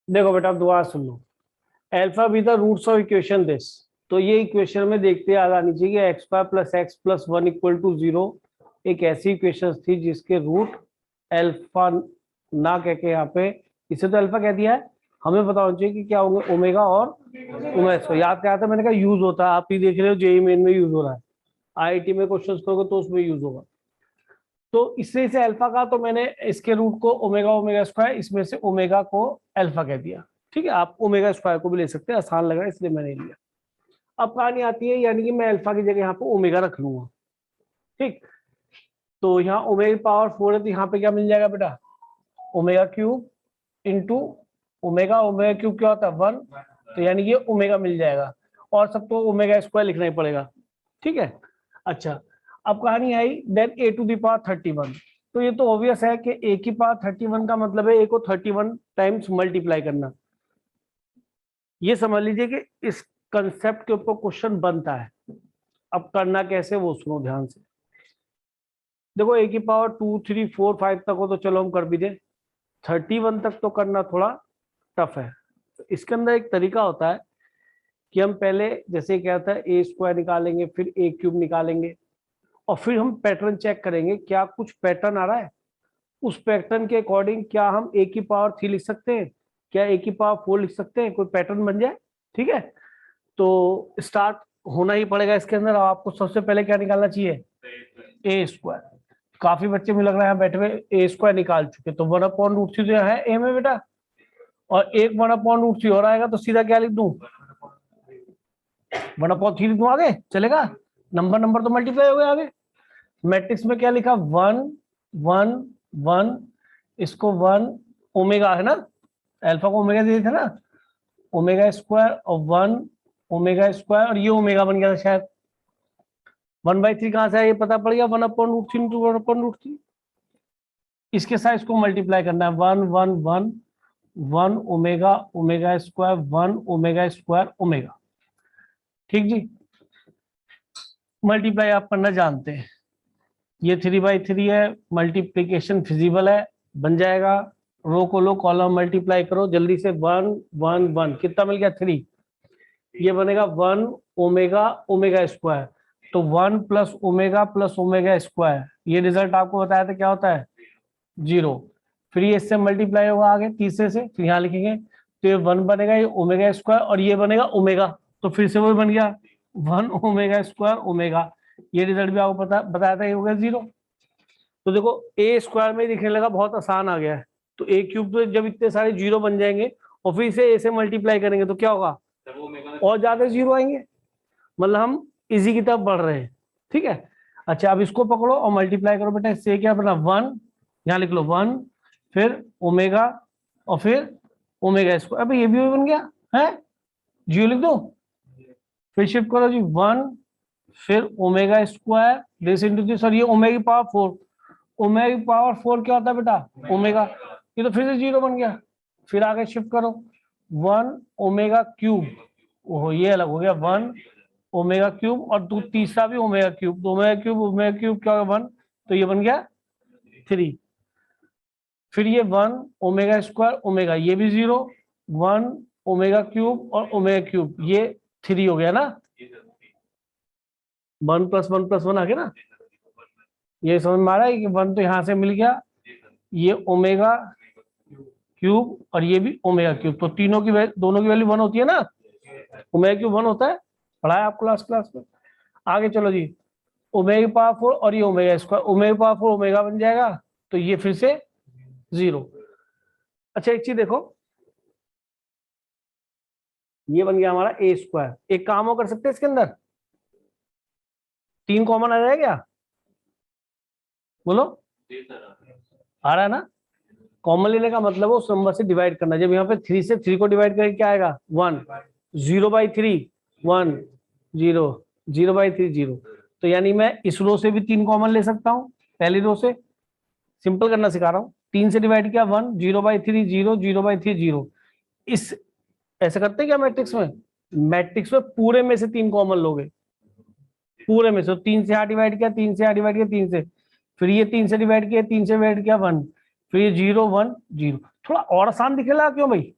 देखो बेटा, अब दोबारा सुन लो। Alpha be the roots of equation this. तो ये इक्वेशन में देखते याद आनी चाहिए, x square plus x plus one equal to zero एक ऐसी इक्वेशन थी जिसके रूट अल्फा ना कह के यहाँ पे, इसे तो अल्फा कह दिया है, हमें पता होना चाहिए कि क्या होंगे, ओमेगा और ओमेगा स्क्वायर। याद क्या आता है, मैंने कहा यूज होता है, आप ही देख रहे हो जेई मेन में यूज हो रहा है, आईआईटी में क्वेश्चंस करोगे तो उसमें यूज होगा। तो इससे से अल्फा का, तो मैंने इसके रूट को ओमेगा ओमेगा स्क्वायर, इसमें से ओमेगा को अल्फा कह दिया। ठीक है, आप ओमेगा स्क्वायर को भी ले सकते हैं, आसान लग रहा है इसलिए मैंने लिया। अब कहानी आती है, यानी कि मैं अल्फा की जगह यहाँ पे ओमेगा रख लूंगा। ठीक, तो यहाँ ओमेगा पावर 4 है, तो यहाँ पे क्या मिल जाएगा बेटा, omega cube into omega, omega cube क्या होता है 1, तो यानी ये ओमेगा मिल जाएगा, और सबको ओमेगा स्क्वायर लिखना ही पड़ेगा। ठीक है, अच्छा, अब कहानी I then a to the power 31। तो ये तो ऑब्वियस है कि ए की पावर 31 का मतलब है ए को 31 टाइम्स मल्टीप्लाई करना। ये समझ लीजिए कि इस कंसेप्ट के ऊपर क्वेश्चन बनता है। अब करना कैसे वो सुनो ध्यान से। देखो ए की पावर 2 3 4 5 तक हो तो चलो हम कर भी दे, 31 तक तो करना थोड़ा टफ है। तो इसके अंदर एक तरीका होता है कि हम पहले, जैसे क्या था, ए स्क्वायर निकालेंगे, फिर ए क्यूब निकालेंगे, और फिर हम पैटर्न चेक करेंगे क्या कुछ पैटर्न आ रहा है। उस पैटर्न के अकॉर्डिंग क्या हम ए की पावर 3 लिख सकते हैं, क्या ए की पावर 4 लिख सकते हैं, कोई पैटर्न बन जाए। ठीक है, तो स्टार्ट होना ही पड़ेगा इसके अंदर। आपको सबसे पहले क्या निकालना चाहिए, ए स्क्वायर। काफी बच्चे मुझे लग रहा है बैठे हुए ए स्क्वायर निकाल चुके, तो 1/√3 जो है ए में बेटा, और एक 1/√3 और आएगा, तो सीधा क्या लिख दूं, 1/3 लिख दूं, आगे चलेगा। नंबर नंबर तो मल्टीप्लाई हो गया आगे। मैट्रिक्स में क्या लिखा, 1 1 1, इसको 1 ओमेगा है ना, अल्फा को ओमेगा दे दिया था ना, ओमेगा स्क्वायर और 1 ओमेगा स्क्वायर, और ये ओमेगा बन गया था शायद। 1/3 कहां से आया ये पता पड़ गया, 1/√3 इंटू 1/√3। इसके साथ इसको मल्टीप्लाई करना है, 1 1 1 1 omega omega square 1 omega square omega. ठीक जी, मल्टीप्लाई आप करना जानते हैं, ये 3/3 है, मल्टीप्लीकेशन फिजिबल है, बन जाएगा। रो को लो, कॉलम मल्टीप्लाई करो जल्दी से, 1 1 1 कितना मिल गया 3, ये बनेगा 1 ओमेगा ओमेगा स्क्वायर, तो 1 प्लस ओमेगा स्क्वायर, ये रिजल्ट आपको बताया था क्या होता है 0। फिर ये इससे मल्टीप्लाई होगा आगे तीसरे से, फिर यहाँ लिखेंगे, तो ये 1 बनेगा, ये ओमेगा स्क्वायर, और ये बनेगा ओमेगा, तो फिर से वही बन गया 1 ओमेगा स्क्वायर ओमेगा। ये रिजल्ट भी आपको पता बताया था, ये हो गया 0। तो देखो ए स्क्वायर में दिखने लगा बहुत आसान आ गया है, तो ए क्यूब तो जब इतने सारे 0 बन जाएंगे और फिर इसे ए से मल्टीप्लाई करेंगे तो क्या होगा, और ज्यादा 0 आएंगे, मतलब हम इजी की तरफ बढ़ रहे हैं। ठीक है, अच्छा अब इसको पकड़ो और मल्टीप्लाई करो बेटा, इससे क्या बना 1, यहाँ लिख लो 1, फिर ओमेगा, और फिर ओमेगा स्क्वायर, अभी ये भी बन गया है, 0 लिख दो, फिर शिफ्ट करो जी 1, फिर omega square this into this, और ये ओमेगा की पावर 4, ओमेगा की पावर 4 क्या होता है बेटा, ओमेगा, ये तो फिर से 0 बन गया। फिर आगे शिफ्ट करो 1 ओमेगा क्यूब, ओहो ये अलग हो गया 1 ओमेगा क्यूब, और तीसरा भी ओमेगा क्यूब, तो ओमेगा क्यूब क्या होगा 1, तो ये बन गया 3। फिर ये 1 ओमेगा स्क्वायर ओमेगा, ये भी 0, 1 ओमेगा क्यूब और ओमेगा क्यूब, ये 3 हो गया ना, 1 + 1 + 1 आ गया ना। ये समझ में आ रहा है कि 1 तो यहां से मिल गया, ये ओमेगा क्यूब और ये भी ओमेगा क्यूब, तो तीनों की दोनों की वैल्यू 1 होती है ना, ओमेगा क्यूब 1 होता है, पढ़ाया आपको लास्ट क्लास में। आगे चलो जी, ओमेगा पावर 4 और ये omega square, omega power 4 omega बन जाएगा, तो ये फिर से 0। अच्छा एक चीज देखो, ये बन गया हमारा ए स्क्वायर। एक काम और कर सकते हैं इसके अंदर, 3 कॉमन आ जाएगा क्या, बोलो, आ रहा है ना। कॉमन लेने का मतलब है उस नंबर से डिवाइड करना, जब यहाँ पे 3 से 3 को डिवाइड करके क्या आएगा 1, 0/3 1 0 0/3 0, तो यानी मैं इस रो से भी 3 कॉमन ले सकता हूँ, पहली रो से, सिंपल करना सिखा रहा हूँ, 3 से डिवाइड किया 1, 0/3 0 0/3 0। इस ऐसे करते हैं क्या मैट्रिक्स में, मैट्रिक्स में पूरे में से 3 कॉमन लोगे, पूरे में से, 3 से 8 डिवाइड किया, 3 से 8 डिवाइड किया 3 से, फिर ये 3 से डिवाइड किया, 3 से डिवाइड किया 1, फिर ये 0 1 0। थोड़ा और आसान दिखेगा क्यों भाई,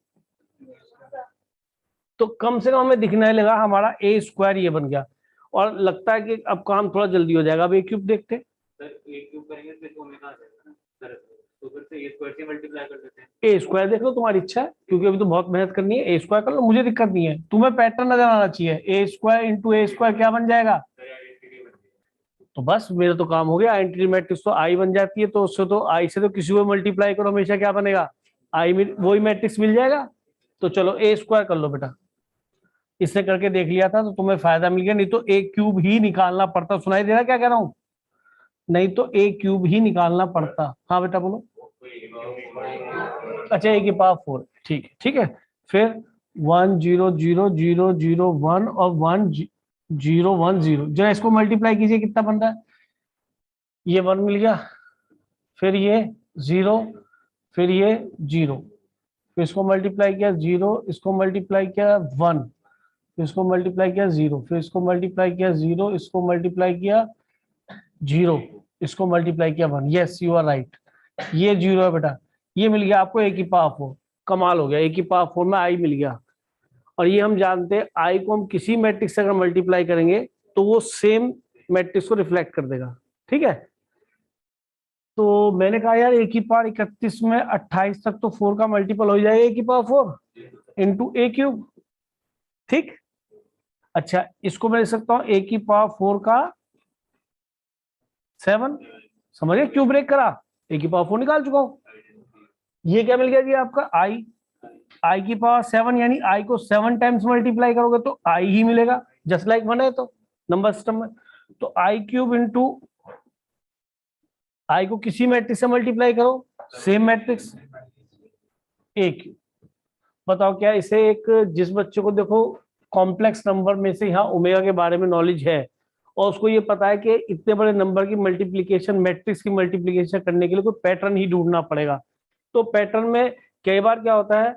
तो कम से कम हमें दिखने लगा हमारा ए स्क्वायर ये बन गया, और लगता है कि अब काम थोड़ा जल्दी हो जाएगा। अब ए क्यूब देखते हैं। सर ए क्यूब करेंगे फिर ओमेगा आ जाएगा ना सर, तो फिर से ए स्क्वायर से मल्टीप्लाई कर देते हैं। ए स्क्वायर देख लो, तुम्हारी इच्छा है, क्योंकि अभी तो बहुत मेहनत करनी है। ए स्क्वायर कर लो, मुझे दिक्कत नहीं है, तुम्हें पैटर्न नजर आना चाहिए। ए स्क्वायर इंटू ए स्क्वायर क्या बन जाएगा? तो बस मेरा तो काम हो गया। आइडेंटिटी मैट्रिक्स तो आई बन जाती है, तो उससे तो आई से तो किसी को मल्टीप्लाई करो, हमेशा क्या बनेगा? आई में वही मैट्रिक्स मिल जाएगा। तो चलो ए स्क्वायर कर लो बेटा, इससे करके देख लिया था तो तुम्हें फायदा मिल गया, नहीं तो ए क्यूब ही निकालना पड़ता। सुनाई दे रहा क्या कह रहा हूं? नहीं तो ए क्यूब ही निकालना पड़ता। हाँ बेटा बोलो। अच्छा ए की पावर 4, ठीक है ठीक है। फिर 1 0 0 0 0 1 और 1 0 1 0, जरा इसको मल्टीप्लाई कीजिए, कितना बन रहा है? ये 1 मिल गया, फिर ये 0, फिर ये 0, फिर इसको मल्टीप्लाई किया 0, इसको मल्टीप्लाई किया 1, फिर इसको मल्टीप्लाई किया 0, फिर इसको मल्टीप्लाई किया 0, इसको मल्टीप्लाई किया 0, इसको मल्टीप्लाई किया 1। यस यू आर राइट, ये 0 है बेटा। ये मिल गया आपको ए की पावर 4। कमाल हो गया, ए की पावर 4 में आई मिल गया। और ये हम जानते हैं आई को हम किसी मैट्रिक्स से अगर मल्टीप्लाई करेंगे तो वो सेम मैट्रिक्स को रिफ्लेक्ट कर देगा। ठीक है, तो मैंने कहा यार ए की पावर 31 में 28 तक तो 4 का मल्टीपल हो जाएगा, ए की पावर 4 इंटू ए क्यूब। ठीक, अच्छा इसको मैं लिख सकता हूं ए की पावर 4 का 7। समझिए क्यों ब्रेक करा, ए की पावर 4 निकाल चुका हूं। ये क्या मिल गया जी आपका आई, आई की पावर 7, यानी आई को 7 टाइम्स मल्टीप्लाई करोगे तो आई ही मिलेगा, जस्ट लाइक 1 है तो नंबर सिस्टम में। तो आई क्यूब इंटू आई को किसी मैट्रिक्स से मल्टीप्लाई करो, सेम मैट्रिक्स ए क्यूब। बताओ क्या इसे एक, जिस बच्चे को देखो कॉम्प्लेक्स नंबर में से यहाँ ओमेगा के बारे में नॉलेज है और उसको ये पता है कि इतने बड़े नंबर की मल्टीप्लिकेशन, मैट्रिक्स की मल्टीप्लिकेशन करने के लिए कोई पैटर्न ही ढूंढना पड़ेगा। तो पैटर्न में कई बार क्या होता है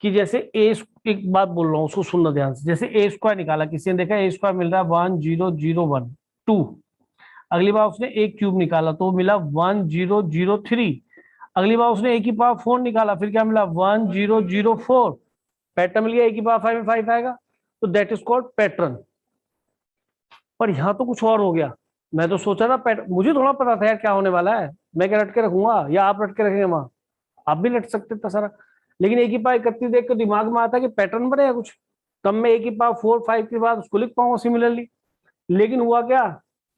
कि जैसे ए, एक बात बोल रहा हूँ उसको सुनना ध्यान से, जैसे ए स्क्वायर निकाला किसी ने, देखा ए स्क्वायर मिल रहा है 1 0 0 1 2, अगली बार उसने ए क्यूब निकाला तो मिला 1 0 0 3, अगली बार उसने ए की पावर 4 निकाला, फिर क्या मिला 1 0 0 4, पैटर्न मिल गया, ए की पावर 5 में 5 आएगा, तो दैट इज कॉल्ड पैटर्न। पर यहाँ तो कुछ और हो गया। मैं तो सोचा था पैटर्न, मुझे थोड़ा पता था यार क्या होने वाला है, मैं क्या रट के रखूंगा या आप रट के रखेंगे वहां? आप भी रट सकते था सारा, लेकिन ए की पावर 31 देख के दिमाग में आता कि पैटर्न बनेगा कुछ, तब मैं ए की पावर 4 5 के बाद उसको लिख पाऊंगा सिमिलरली। लेकिन हुआ क्या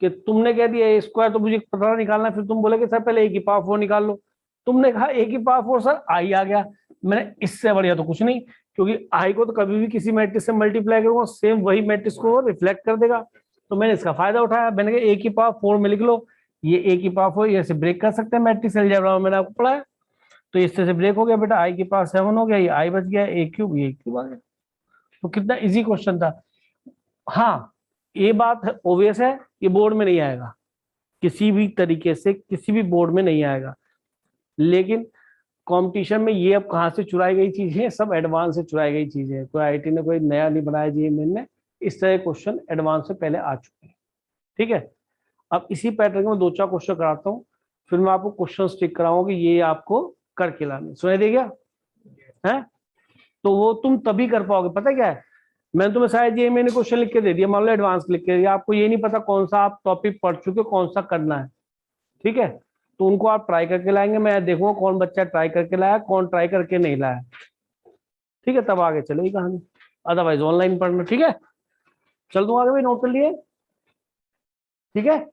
कि तुमने कह दिया ए स्क्वायर, तो मुझे पता निकालना, फिर तुम बोले कि सर पहले ए की पावर 4 निकाल लो। तुमने कहा ए की पावर 4 सर आई आ गया, मैंने इससे बढ़िया तो कुछ नहीं, क्योंकि आई को तो कभी भी किसी मैट्रिक्स से मल्टीप्लाई करूंगा सेम वही मैट्रिक्स को रिफ्लेक्ट कर देगा। तो मैंने इसका फायदा उठाया, मैंने कहा ए की पावर 4 में लिख लो, ये ए की पावर 4 ऐसे ब्रेक कर सकते हैं मैट्रिक्स अलजेब्रा में, मैंने आपको पढ़ाया। तो इससे से ब्रेक हो गया बेटा, आई के पास 7 हो गया, ये आई बच गया, ए क्यूब ये क्यूब आ गया। तो कितना इजी क्वेश्चन था। हाँ ये बात ओबियस है, ये बोर्ड में नहीं आएगा, किसी भी तरीके से किसी भी बोर्ड में नहीं आएगा, लेकिन कंपटीशन में ये अब कहाँ से चुराई गई चीजें, सब एडवांस से चुराई गई चीजें, कोई आईटी ने कोई नया नहीं बनाया जी में, इस तरह क्वेश्चन एडवांस से पहले आ चुके हैं। ठीक है, अब इसी पैटर्न में 2-4 क्वेश्चन कराता हूँ, फिर मैं आपको क्वेश्चन स्टिक कराऊंगी, ये आपको करके लाने। सुनाई दे गया है? तो वो तुम तभी कर पाओगे, पता क्या है, मैंने तुम्हें शायद ये मैंने क्वेश्चन लिख के दे दिया, मान लो एडवांस लिख के दिया, आपको ये नहीं पता कौन सा आप टॉपिक पढ़ चुके हो, कौन सा करना है। ठीक है, तो उनको आप ट्राई करके लाएंगे, मैं देखूंगा कौन बच्चा ट्राई करके लाया, कौन ट्राई करके नहीं लाया। ठीक है, तब आगे चलेगी कहानी, अदरवाइज ऑनलाइन पढ़ना। ठीक है, चल दूं आगे भाई, नोट कर लिए? ठीक है,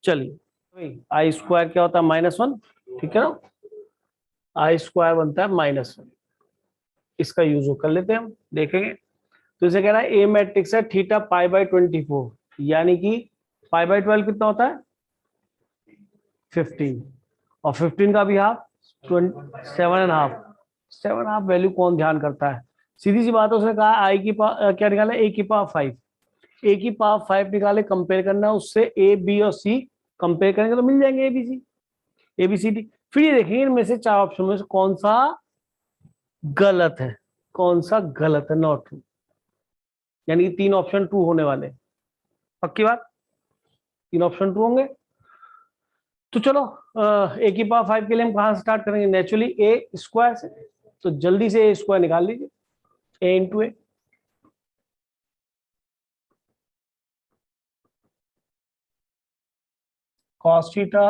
चलिए आई स्क्वायर क्या होता है -1, ठीक है ना, आई स्क्वायर बनता है -1, इसका यूज कर लेते हैं हम, देखेंगे। तो इसे कह रहा है ए मैट्रिक्स है थीटा π/24, यानी कि π/12 कितना होता है 15, और 15 का भी हाफ 7.5, 7.5 वैल्यू कौन ध्यान करता है, सीधी सी बात है। उसने कहा आई की क्या निकाला, ए की पावर 5, ए की पावर 5 निकाले, कंपेयर करना है उससे ए बी और सी, कंपेयर करेंगे तो मिल जाएंगे ए बी सी डी। फिर ये देखेंगे इनमें से 4 ऑप्शन में से कौन सा गलत है, कौन सा गलत है, नॉट ट्रू, यानी कि 3 ऑप्शन ट्रू होने वाले। पक्की बात, 3 ऑप्शन ट्रू होंगे। तो चलो ए की पावर 5 के लिए हम कहां स्टार्ट करेंगे, नेचुरली ए स्क्वायर से, तो जल्दी से ए स्क्वायर निकाल लीजिए, ए इंटू ए, कॉस थीटा,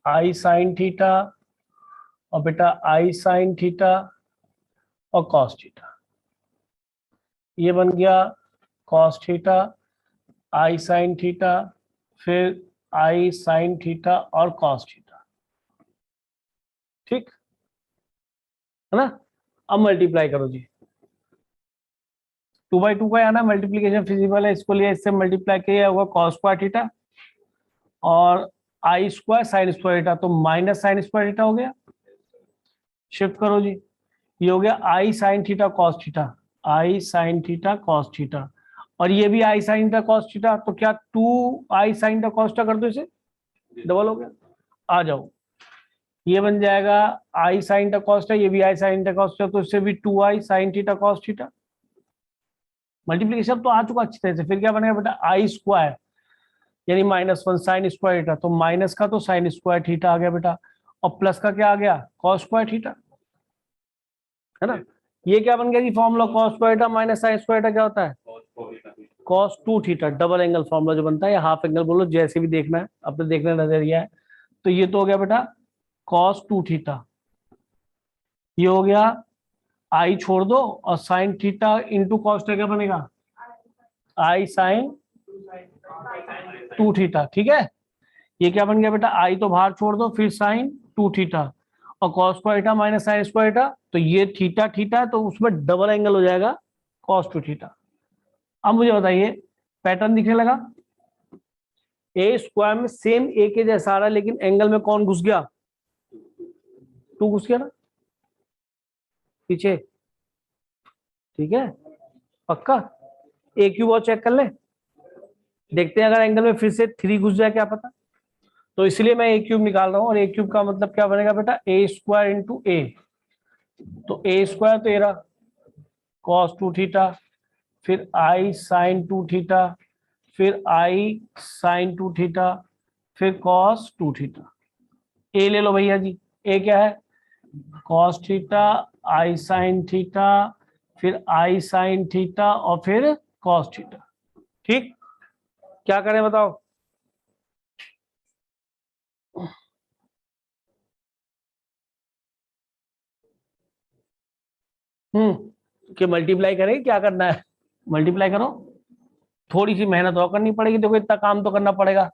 आई साइन थीटा, और बेटा आई साइन थीटा और कॉस थीटा। ये बन गया कॉस थीटा, आई साइन थीटा, फिर आई साइन थीटा और कॉस थीटा। ठीक है ना। अब मल्टीप्लाई करो जी, 2/2 का आना मल्टीप्लीकेशन फिजिबल है, इसको लिया, इससे मल्टीप्लाई किया होगा कॉस स्क्वायर थीटा और आई स्क्वायर साइन स्क्वायर थीटा, तो माइनस साइन स्क्वायर थीटा हो गया। शिफ्ट करो जी, ये हो गया i sine theta cos theta, I sine theta cos theta, और ये भी i sine theta cos theta, तो क्या 2 i sine theta cos theta कर दो, इसे डबल हो गया। आ जाओ, ये बन जाएगा i sine theta cos theta, ये भी i sine theta cos theta, तो इससे भी 2 i sine theta cos theta. Multiplication तो आ चुका अच्छी तरह से। फिर क्या बनेगा बेटा, आई स्क्वायर यानी -1 साइन स्क्वायर थीटा, तो माइनस का तो साइन स्क्वायर थीटा आ गया बेटा, और प्लस का क्या आ गया, कॉस स्क्वायर थीटा, है ना। ये क्या बन गया जी formula, cos square theta minus sine square theta क्या होता है, cos 2 theta. Double angle formula जो बनता है, या हाफ एंगल बोलो, जैसे भी देखना है, अपने देखने नजरिया है। तो ये तो हो गया बेटा कॉस 2 थीटा, ये हो गया आई छोड़ दो, और sine theta into cos theta क्या बनेगा, आई साइन 2 थीटा। ठीक है, ये क्या बन गया बेटा, आई तो बाहर छोड़ दो, फिर साइन 2 थीटा और cos square theta minus sine square theta, तो ये थीटा थीटा है, तो उसमें डबल एंगल हो जाएगा कॉस 2 थीटा। अब मुझे बताइए, पैटर्न दिखने लगा, ए स्क्वायर में सेम ए के जैसा आ रहा है, लेकिन एंगल में कौन घुस गया, 2 घुस गया ना पीछे। ठीक है, पक्का। ए क्यूब और चेक कर ले, देखते हैं अगर एंगल में फिर से 3 घुस जाए क्या पता। तो इसलिए मैं ए क्यूब निकाल रहा हूं, और ए क्यूब का मतलब क्या बनेगा बेटा, ए स्क्वायर इंटू ए, तो ए स्क्वायर तो ये रहा कॉस 2 थीटा, फिर आई साइन 2 थीटा, फिर आई साइन 2 थीटा, फिर कॉस 2 थीटा। ए ले लो भैया जी, ए क्या है, कॉस थीटा, आई साइन थीटा, फिर आई साइन थीटा और फिर कॉस थीटा। ठीक, क्या करें बताओ। कि मल्टीप्लाई करें, क्या करना है, मल्टीप्लाई करो, थोड़ी सी मेहनत और करनी पड़ेगी, देखो इतना काम तो करना पड़ेगा।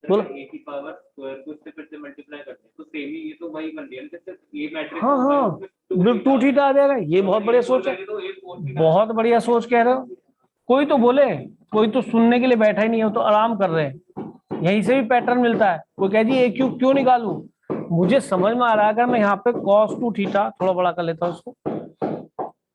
बोलो। ए की पावर स्क्वायर को इससे फिर से मल्टीप्लाई करते हैं तो सेम ही, ये तो वही बन गया, ये मैट्रिक्स हाँ हाँ, 2 थीटा आ जाएगा, ये बहुत बढ़िया सोच है, बहुत बढ़िया सोच कह रहे हो। कोई तो बोले, कोई तो सुनने के लिए बैठा ही नहीं है, तो आराम कर रहे हैं, यहीं से भी पैटर्न मिलता है। कोई कह जी ए क्यूब क्यों निकालूं, मुझे समझ में आ रहा है, अगर मैं यहाँ पे cos 2 थीटा थोड़ा बड़ा कर लेता हूँ उसको,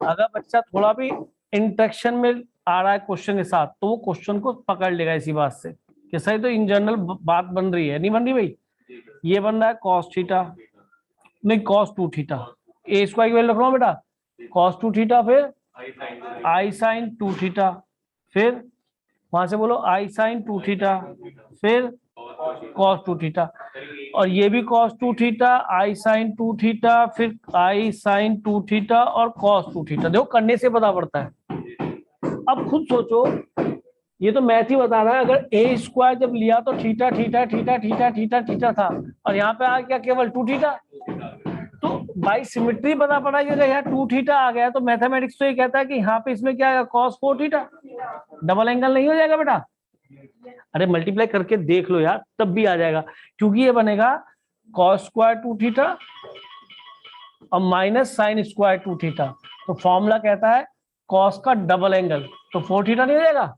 अगर बच्चा थोड़ा भी इंटरेक्शन में आ रहा है क्वेश्चन के साथ, तो वो क्वेश्चन को पकड़ लेगा इसी बात से कि सही तो इन जनरल बात बन रही है, नहीं बन रही भाई। ये बन रहा है cos थीटा, नहीं cos 2 थीटा, ए स्क्वायर की वैल्यू रख रहा हूँ बेटा, cos 2 थीटा, फिर आई साइन 2 थीटा, फिर वहां से बोलो आई साइन 2 थीटा, फिर cos 2 थीटा, और ये भी cos 2 थीटा, आई साइन 2 थीटा, फिर आई साइन 2 थीटा और cos 2 थीटा। देखो करने से पता पड़ता है। अब खुद सोचो, ये तो मैथ ही बता रहा है, अगर ए स्क्वायर जब लिया तो theta theta theta theta theta theta था, और यहाँ पे आ गया केवल 2 थीटा, तो बाई सिमेट्री पता पड़ा कि अगर यहाँ 2 थीटा आ गया, तो मैथमेटिक्स तो ये कहता है कि यहाँ पे इसमें क्या आएगा, cos 4 थीटा, डबल एंगल नहीं हो जाएगा बेटा। अरे मल्टीप्लाई करके देख लो यार, तब भी आ जाएगा, क्योंकि ये बनेगा cos स्क्वायर 2 थीटा और माइनस साइन स्क्वायर 2 थीटा, तो फॉर्मूला कहता है cos का डबल एंगल, तो 4 थीटा नहीं हो जाएगा।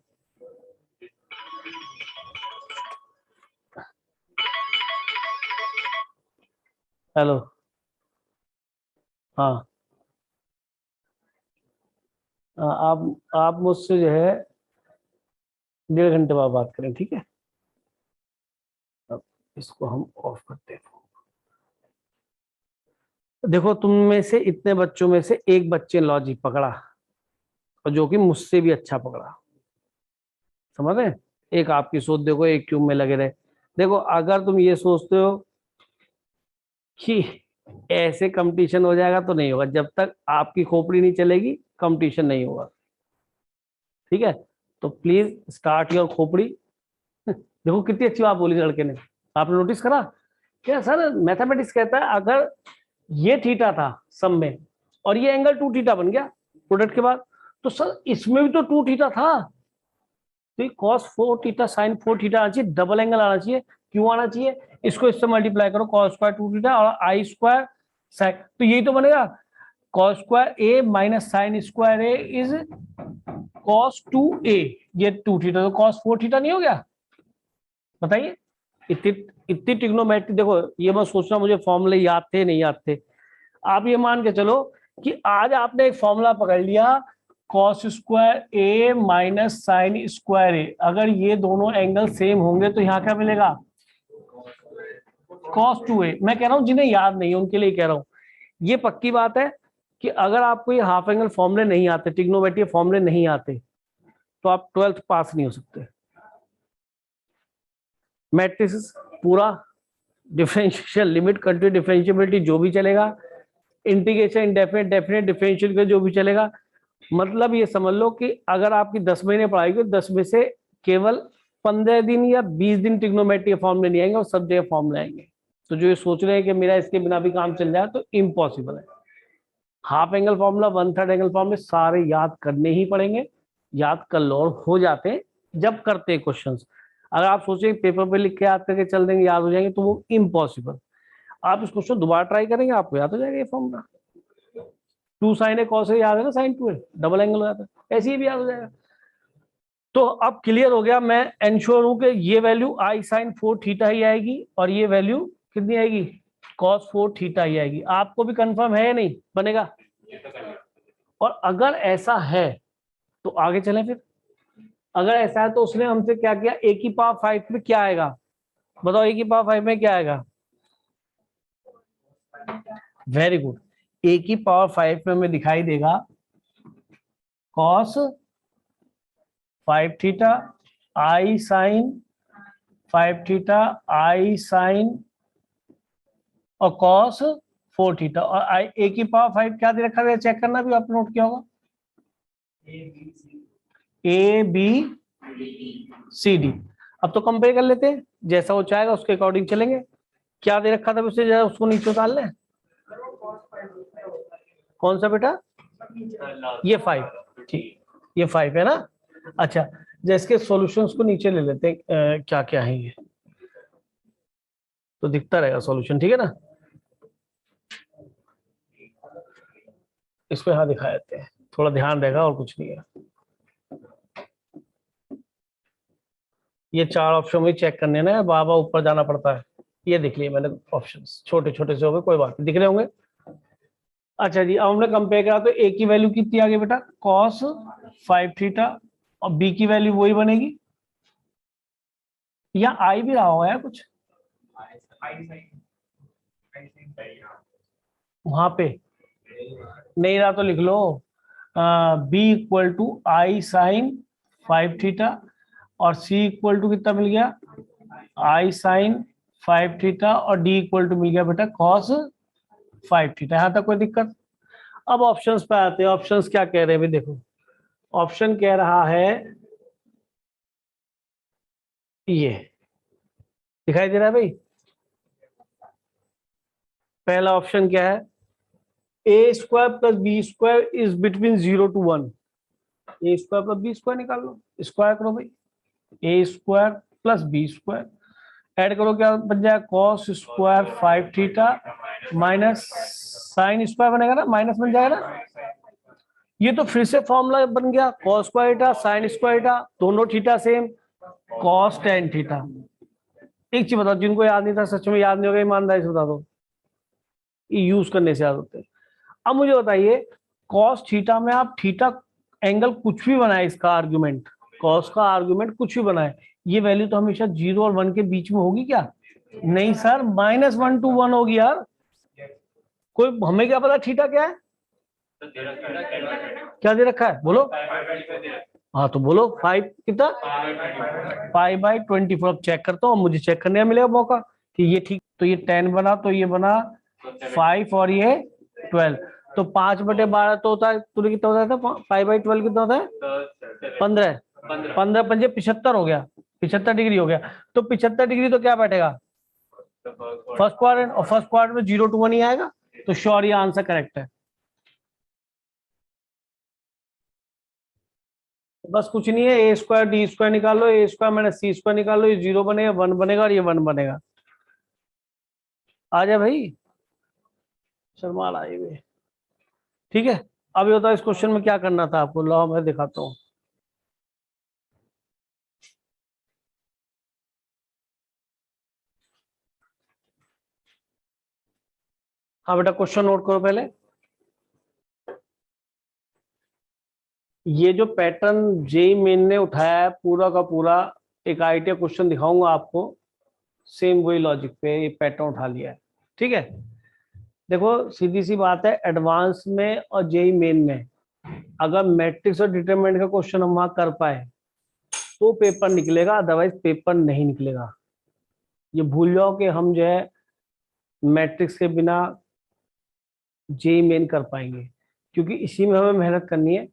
हेलो, हाँ, आप मुझसे जो है 1.5 घंटे बाद बात करें, ठीक है। अब इसको हम ऑफ करते हैं। देखो, तुम में से इतने बच्चों में से एक बच्चे लॉजिक पकड़ा, और जो कि मुझसे भी अच्छा पकड़ा, समझ रहे। एक आपकी सोच देखो, एक क्यूब में लगे रहे। देखो, अगर तुम ये सोचते हो कि ऐसे कंपटीशन हो जाएगा, तो नहीं होगा। जब तक आपकी खोपड़ी नहीं चलेगी, कंपटीशन नहीं होगा, ठीक है। तो प्लीज स्टार्ट योर खोपड़ी देखो कितनी अच्छी बात बोली लड़के ने, आपने नोटिस करा क्या सर? मैथमेटिक्स कहता है अगर ये थीटा था सम में और ये एंगल 2 थीटा बन गया प्रोडक्ट के बाद, तो सर इसमें भी तो 2 थीटा था, तो cos 4 थीटा sin 4 थीटा आना चाहिए, डबल एंगल आना चाहिए। क्यों आना चाहिए? इसको इससे मल्टीप्लाई करो, cos स्क्वायर 2 थीटा और आई स्क्वायर sin, तो यही तो बनेगा cos square a minus sin square a is cos 2a, ये 2 थीटा तो cos 4 थीटा नहीं हो गया? बताइए, इतनी इतनी ट्रिग्नोमेट्री। देखो ये मत सोचना मुझे फॉर्मूले याद थे नहीं याद थे, आप ये मान के चलो कि आज आपने एक फॉर्मूला पकड़ लिया cos square a minus sin square a, अगर ये दोनों एंगल सेम होंगे तो यहाँ क्या मिलेगा? cos 2a। मैं कह रहा हूँ जिन्हें याद नहीं है उनके लिए कह रहा हूँ, ये पक्की बात है कि अगर आपको ये हाफ एंगल फॉर्मूले नहीं आते, ट्रिग्नोमेट्री फॉर्मूले नहीं आते, तो आप 12th पास नहीं हो सकते। मैट्रिक्स पूरा, डिफरेंशियल, लिमिट, कंट्री, डिफरेंशियबिलिटी जो भी चलेगा, इंटीग्रेशन, इंडेफिनिट, डेफिनेट, डिफरेंशियल का जो भी चलेगा। मतलब ये समझ लो कि अगर आपकी 10 महीने पढ़ाई गई, 10 में से केवल 15 दिन या 20 दिन ट्रिग्नोमेट्री फॉर्मूले नहीं आएंगे और सब जगह फॉर्मूले आएंगे। तो जो ये सोच रहे हैं कि मेरा इसके बिना भी काम चल जाए, तो इम्पॉसिबल है। हाफ एंगल फॉर्मूला, 1/3 एंगल फॉर्मूले सारे याद करने ही पड़ेंगे, याद कर लो, और हो जाते हैं जब करते हैं क्वेश्चन। अगर आप सोचे पेपर पे लिख के याद करके चल देंगे याद हो जाएंगे, तो वो इम्पॉसिबल। आप इस क्वेश्चन दोबारा ट्राई करेंगे, आपको याद हो जाएगा ये formula. 2 sin a cos a याद है ना, sin 2a डबल एंगल हो जाता है, ऐसे ही भी याद हो जाएगा। तो अब क्लियर हो गया, मैं एंश्योर हूं कि ये वैल्यू आई साइन 4 थीटा ही आएगी और ये वैल्यू कितनी आएगी? cos 4 थीटा ही आएगी। आपको भी कंफर्म है या नहीं? बनेगा? और अगर ऐसा है तो आगे चलें फिर। अगर ऐसा है तो उसने हमसे क्या किया, a की पावर 5 में क्या आएगा? बताओ, a की पावर 5 में क्या आएगा? वेरी गुड, a की पावर 5 में हमें दिखाई देगा cos 5 थीटा आई साइन 5 थीटा आई साइन और cos 4 थीटा, और a की पावर 5 क्या दे रखा है चेक करना, भी आपने नोट किया होगा, ए बी सी डी। अब तो कंपेयर कर लेते हैं, जैसा वो चाहेगा उसके अकॉर्डिंग चलेंगे। क्या दे रखा था उससे, जरा उसको नीचे उतार लें। कौन सा बेटा? ये 5, ठीक, ये 5 है ना। अच्छा, जैसे सॉल्यूशंस को नीचे ले लेते हैं, क्या क्या है ये, तो दिखता रहेगा सॉल्यूशन, ठीक है ना। इस पे हाँ दिखा देते हैं, थोड़ा ध्यान रहेगा और कुछ नहीं है। ये 4 ऑप्शन भी चेक करने ना, बाबा ऊपर जाना पड़ता है। ये दिख लिए मैंने ऑप्शंस, छोटे छोटे से हो गए, कोई बात नहीं, दिख रहे होंगे। अच्छा जी, अब हमने कंपेयर करा तो ए की वैल्यू कितनी आ गई बेटा? cos 5 थीटा, और बी की वैल्यू वही बनेगी, या आई भी रहा होगा यार कुछ वहां पे, नहीं रहा तो लिख लो B equal to i sine 5 theta, और सी इक्वल टू कितना मिल गया? आई साइन 5 थीटा, और डी इक्वल टू मिल गया बेटा cos 5 थीटा। यहां तक कोई दिक्कत? अब ऑप्शंस पे आते हैं, ऑप्शंस क्या कह रहे हैं भाई, देखो ऑप्शन कह रहा है ये दिखाई दे रहा है भाई। पहला ऑप्शन क्या है? A square plus B square is between 0 to 1। A square plus B square निकाल लो, स्क्वायर करो भाई, A square plus B square, add करो, क्या बन जाएगा? cos square 5 theta minus sine square बनेगा ना, माइनस बन जाएगा ना। ये तो फिर से फॉर्मूला बन गया, cos square theta sine square theta, दोनों theta same, cos tan theta. एक चीज बताओ, जिनको याद नहीं था, सच में याद नहीं होगा, ईमानदारी से बता दो, ये यूज करने से याद होते हैं। अब मुझे बताइए, cos थीटा में आप थीटा एंगल कुछ भी बनाए, इसका आर्गुमेंट, cos का आर्गुमेंट कुछ भी बनाए, ये वैल्यू तो हमेशा 0 और 1 के बीच में होगी क्या? नहीं सर, -1 to 1 होगी यार। कोई, हमें क्या पता थीटा क्या है? क्या दे रखा है बोलो? हाँ तो बोलो 5 कितना? 5/24। अब चेक करता हूँ, मुझे चेक करने का मिलेगा मौका कि ये ठीक, तो ये 10 बना, तो ये बना 5 और ये 12, तो 5/12 तो होता है, तूने कितना होता था? 5/12 कितना होता है? 15, 15 पंजे 75 हो गया। 75 डिग्री हो गया, तो 75 डिग्री तो क्या बैठेगा, फर्स्ट क्वाड्रेंट, और फर्स्ट क्वाड्रेंट में 0 to 1 ही आएगा, तो श्योर ये आंसर करेक्ट है। बस कुछ नहीं है, ए स्क्वायर डी स्क्वायर निकालो, ए स्क्वायर माइनस सी स्क्वायर निकालो, ये 0 बनेगा, 1 बनेगा, और ये 1 बनेगा। आ जाए भाई, शर्मा आए हुए। ठीक है, अब ये बताओ इस क्वेश्चन में क्या करना था आपको, लाओ मैं दिखाता हूँ। हाँ बेटा, क्वेश्चन नोट करो पहले। ये जो पैटर्न जेई मेन ने उठाया है पूरा का पूरा, एक आईटीआई क्वेश्चन दिखाऊंगा आपको, सेम वही लॉजिक पे ये पैटर्न उठा लिया है। ठीक है, देखो सीधी सी बात है, एडवांस में और जेई मेन में अगर मैट्रिक्स और डिटरमिनेंट का क्वेश्चन हम वहां कर पाए तो पेपर निकलेगा, अदरवाइज पेपर नहीं निकलेगा। ये भूल जाओ कि हम जो है मैट्रिक्स के बिना जेई मेन कर पाएंगे, क्योंकि इसी में हमें मेहनत करनी है।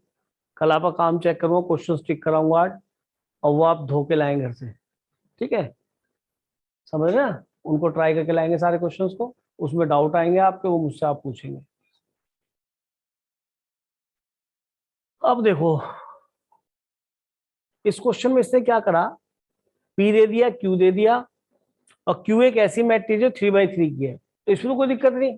कल आपका काम चेक करूंगा, क्वेश्चन टिक कराऊंगा आज, और वो आप धो के लाएंगे घर से। ठीक है, समझ रहे हैं, उनको ट्राई करके लाएंगे सारे क्वेश्चंस को, उसमें डाउट आएंगे आपके, वो मुझसे आप पूछेंगे। अब देखो इस क्वेश्चन में इसने क्या करा, पी दे दिया, क्यू दे दिया, और क्यू एक ऐसी मैट्रिक्स जो 3/3 की है, तो इसमें कोई दिक्कत नहीं।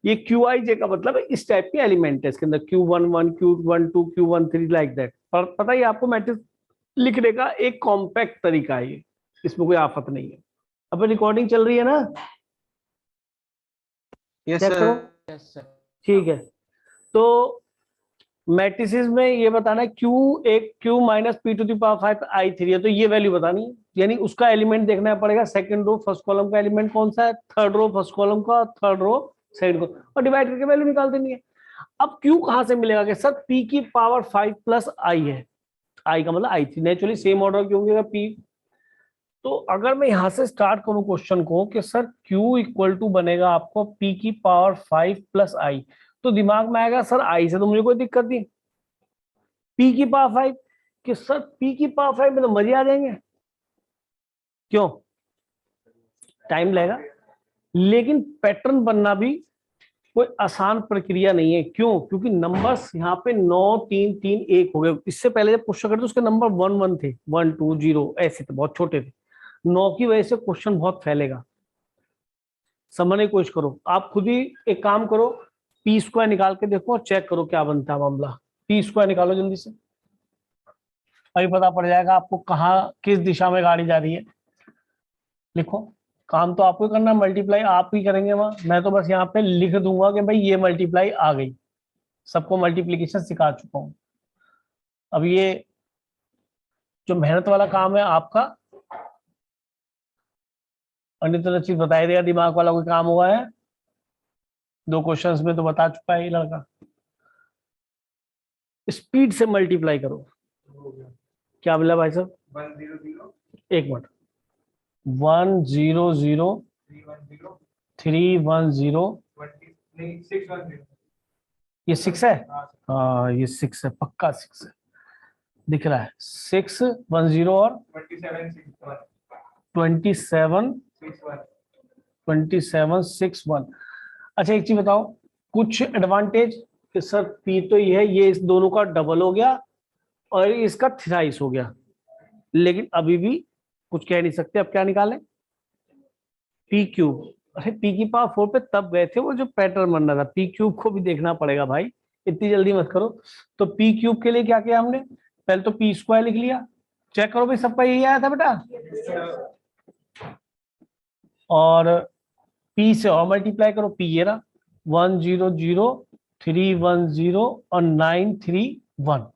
ये क्यू आई जे का मतलब है इस टाइप के एलिमेंट है इसके अंदर, Q11, Q12, Q13 like that. पर पता ही आपको मैट्रिक्स लिखने का एक कॉम्पैक्ट तरीका है ये, इसमें कोई आफत नहीं है। अब रिकॉर्डिंग चल रही है ना, यस चेक करो। Sir, yes sir. ठीक है, तो मैट्रिसेस में ये बताना है क्यू एक Q minus P to the power 5 I3 है, तो ये वैल्यू बतानी है, यानी उसका एलिमेंट देखना पड़ेगा, सेकंड रो फर्स्ट कॉलम का एलिमेंट कौन सा है, थर्ड रो फर्स्ट कॉलम का, थर्ड रो सेकंड को, और डिवाइड करके वैल्यू निकाल देनी है। अब क्यू कहां से मिलेगा कि सर पी की पावर 5 प्लस आई है, आई का मतलब I3, नेचुरली सेम ऑर्डर क्यों होगा पी। तो अगर मैं यहां से स्टार्ट करूं क्वेश्चन को कि सर Q इक्वल टू बनेगा आपको P की पावर 5 प्लस आई, तो दिमाग में आएगा सर आई से तो मुझे कोई दिक्कत नहीं, P की पावर 5, कि सर P की पावर 5 में तो मजे आ जाएंगे, क्यों, टाइम लगेगा, लेकिन पैटर्न बनना भी कोई आसान प्रक्रिया नहीं है। क्यों, क्योंकि नंबर्स यहाँ पे 9 3 3 1 हो गए, इससे पहले जब क्वेश्चन करते उसके नंबर 1 1 थे, 1 2 0 ऐसे थे, बहुत छोटे थे। 9 की वजह से क्वेश्चन बहुत फैलेगा, समझने की कोशिश करो। आप खुद ही एक काम करो, पी स्क्वायर निकाल के देखो और चेक करो क्या बनता है मामला। पी स्क्वायर निकालो जल्दी से, अभी पता पड़ जाएगा आपको कहाँ किस दिशा में गाड़ी जा रही है। लिखो, काम तो आपको ही करना है, मल्टीप्लाई आप ही करेंगे वहां, मैं तो बस यहाँ पे लिख दूंगा कि भाई ये मल्टीप्लाई आ गई, सबको मल्टीप्लीकेशन सिखा चुका हूँ। अब ये जो मेहनत वाला काम है आपका, अन्य तरह चीज बताई देगा, दिमाग वाला कोई काम हुआ है, 2 क्वेश्चंस में तो बता चुका है ये लड़का। स्पीड से मल्टीप्लाई करो, क्या मिला भाई साहब, 100 एक मिनट, 100 310, 20 नहीं 610। ये 6 है, हाँ ये 6 है, पक्का 6 है, दिख रहा है 610 और 27 2761। अच्छा एक चीज बताओ, कुछ एडवांटेज कि सर पी तो ये है, ये इस दोनों का डबल हो गया और इसका थ्राइस हो गया, लेकिन अभी भी कुछ कह नहीं सकते, अब क्या निकालें, पी क्यूब। अरे पी की पावर 4 पे तब गए थे, वो जो पैटर्न बन रहा था, पी क्यूब को भी देखना पड़ेगा भाई, इतनी जल्दी मत करो। तो पी क्यूब के लिए क्या किया हमने, पहले तो पी स्क्वायर लिख लिया, चेक करो भाई सबका यही आया था बेटा, और पी से और मल्टीप्लाई करो, पी ये रहा 100 310 और 931।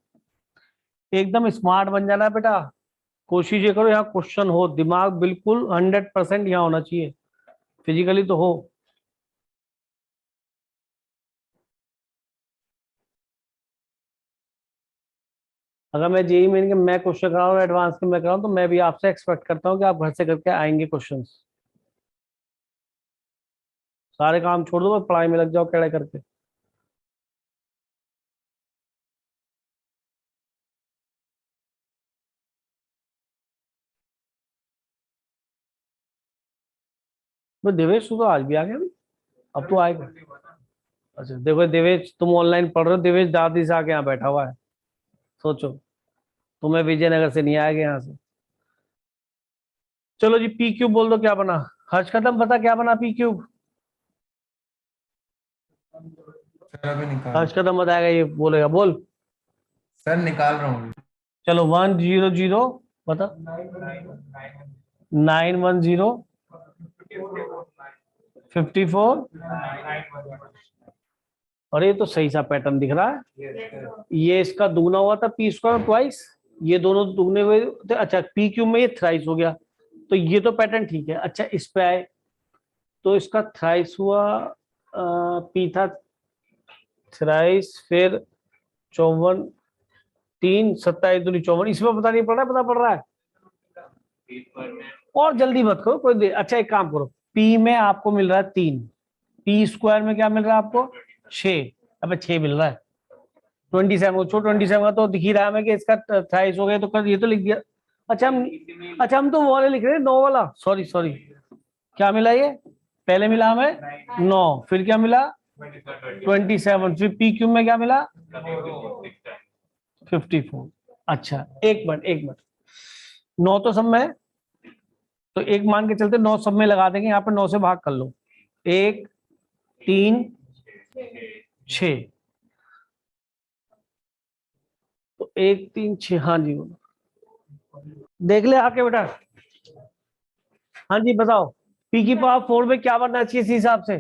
एकदम स्मार्ट बन जाना है बेटा, कोशिश ये करो यहाँ क्वेश्चन हो, दिमाग बिल्कुल 100% यहाँ होना चाहिए, फिजिकली तो हो। अगर मैं जेई मेन के मैं क्वेश्चन करा हूँ, एडवांस के मैं करा हूँ, तो मैं भी आपसे एक्सपेक्ट करता हूँ कि आप घर से करके आएंगे क्वेश्चंस, सारे काम छोड़ दो, बस पढ़ाई में लग जाओ कैसे करके। वो देवेश तो आज भी आ गया भाई, अब तो आएगा। अच्छा देखो देवेश, तुम ऑनलाइन पढ़ रहे हो, देवेश दादी से आके यहाँ बैठा हुआ है, सोचो, तुम्हें विजयनगर से नहीं आएगा यहाँ से। चलो जी पी क्यूब बोल दो क्या बना। हर्ष खत्म, पता क्या बना पी क्यूब? सर अभी निकाल, हर्ष खत्म बताएगा, ये बोलेगा, बोल। सर निकाल रहा हूँ। चलो 100 बता, 910 54। अरे ये तो सही सा पैटर्न दिख रहा है, ये इसका दुगना हुआ था पी स्क्वायर ट्वाइस, ये दोनों दुगने हुए थे। अच्छा पी क्यूब में ये थ्राइस हो गया, तो ये तो पैटर्न ठीक है। अच्छा इस पे आए तो इसका थ्राइस हुआ, पी था थ्राइस, फिर 54, 3 27 दूनी 54, इसमें पता नहीं पड़ रहा है, पता पड़ रहा है? और जल्दी मत करो कोई देर। अच्छा एक काम करो, पी में आपको मिल रहा है 3, पी स्क्वायर में क्या मिल रहा है आपको? 6। अब 6 मिल रहा है, 27 को छोड़, 27 का तो दिख ही रहा है हमें कि इसका थ्राइस हो गया, तो कर ये तो लिख दिया। अच्छा हम तो वो वाले लिख रहे हैं 9 वाला, सॉरी सॉरी। क्या मिला ये? पहले मिला हमें 9, फिर क्या मिला 27, फिर पी क्यूब में क्या मिला 54। अच्छा एक मिनट 9 तो सब में है, तो एक मान के चलते 9 सब में लगा देंगे, यहाँ पर 9 से भाग कर लो, 1 3 6, तो 1 3 6, हाँ जी देख ले आके बेटा। हाँ जी बताओ, पी की पावर 4 में क्या बनना चाहिए इस हिसाब से?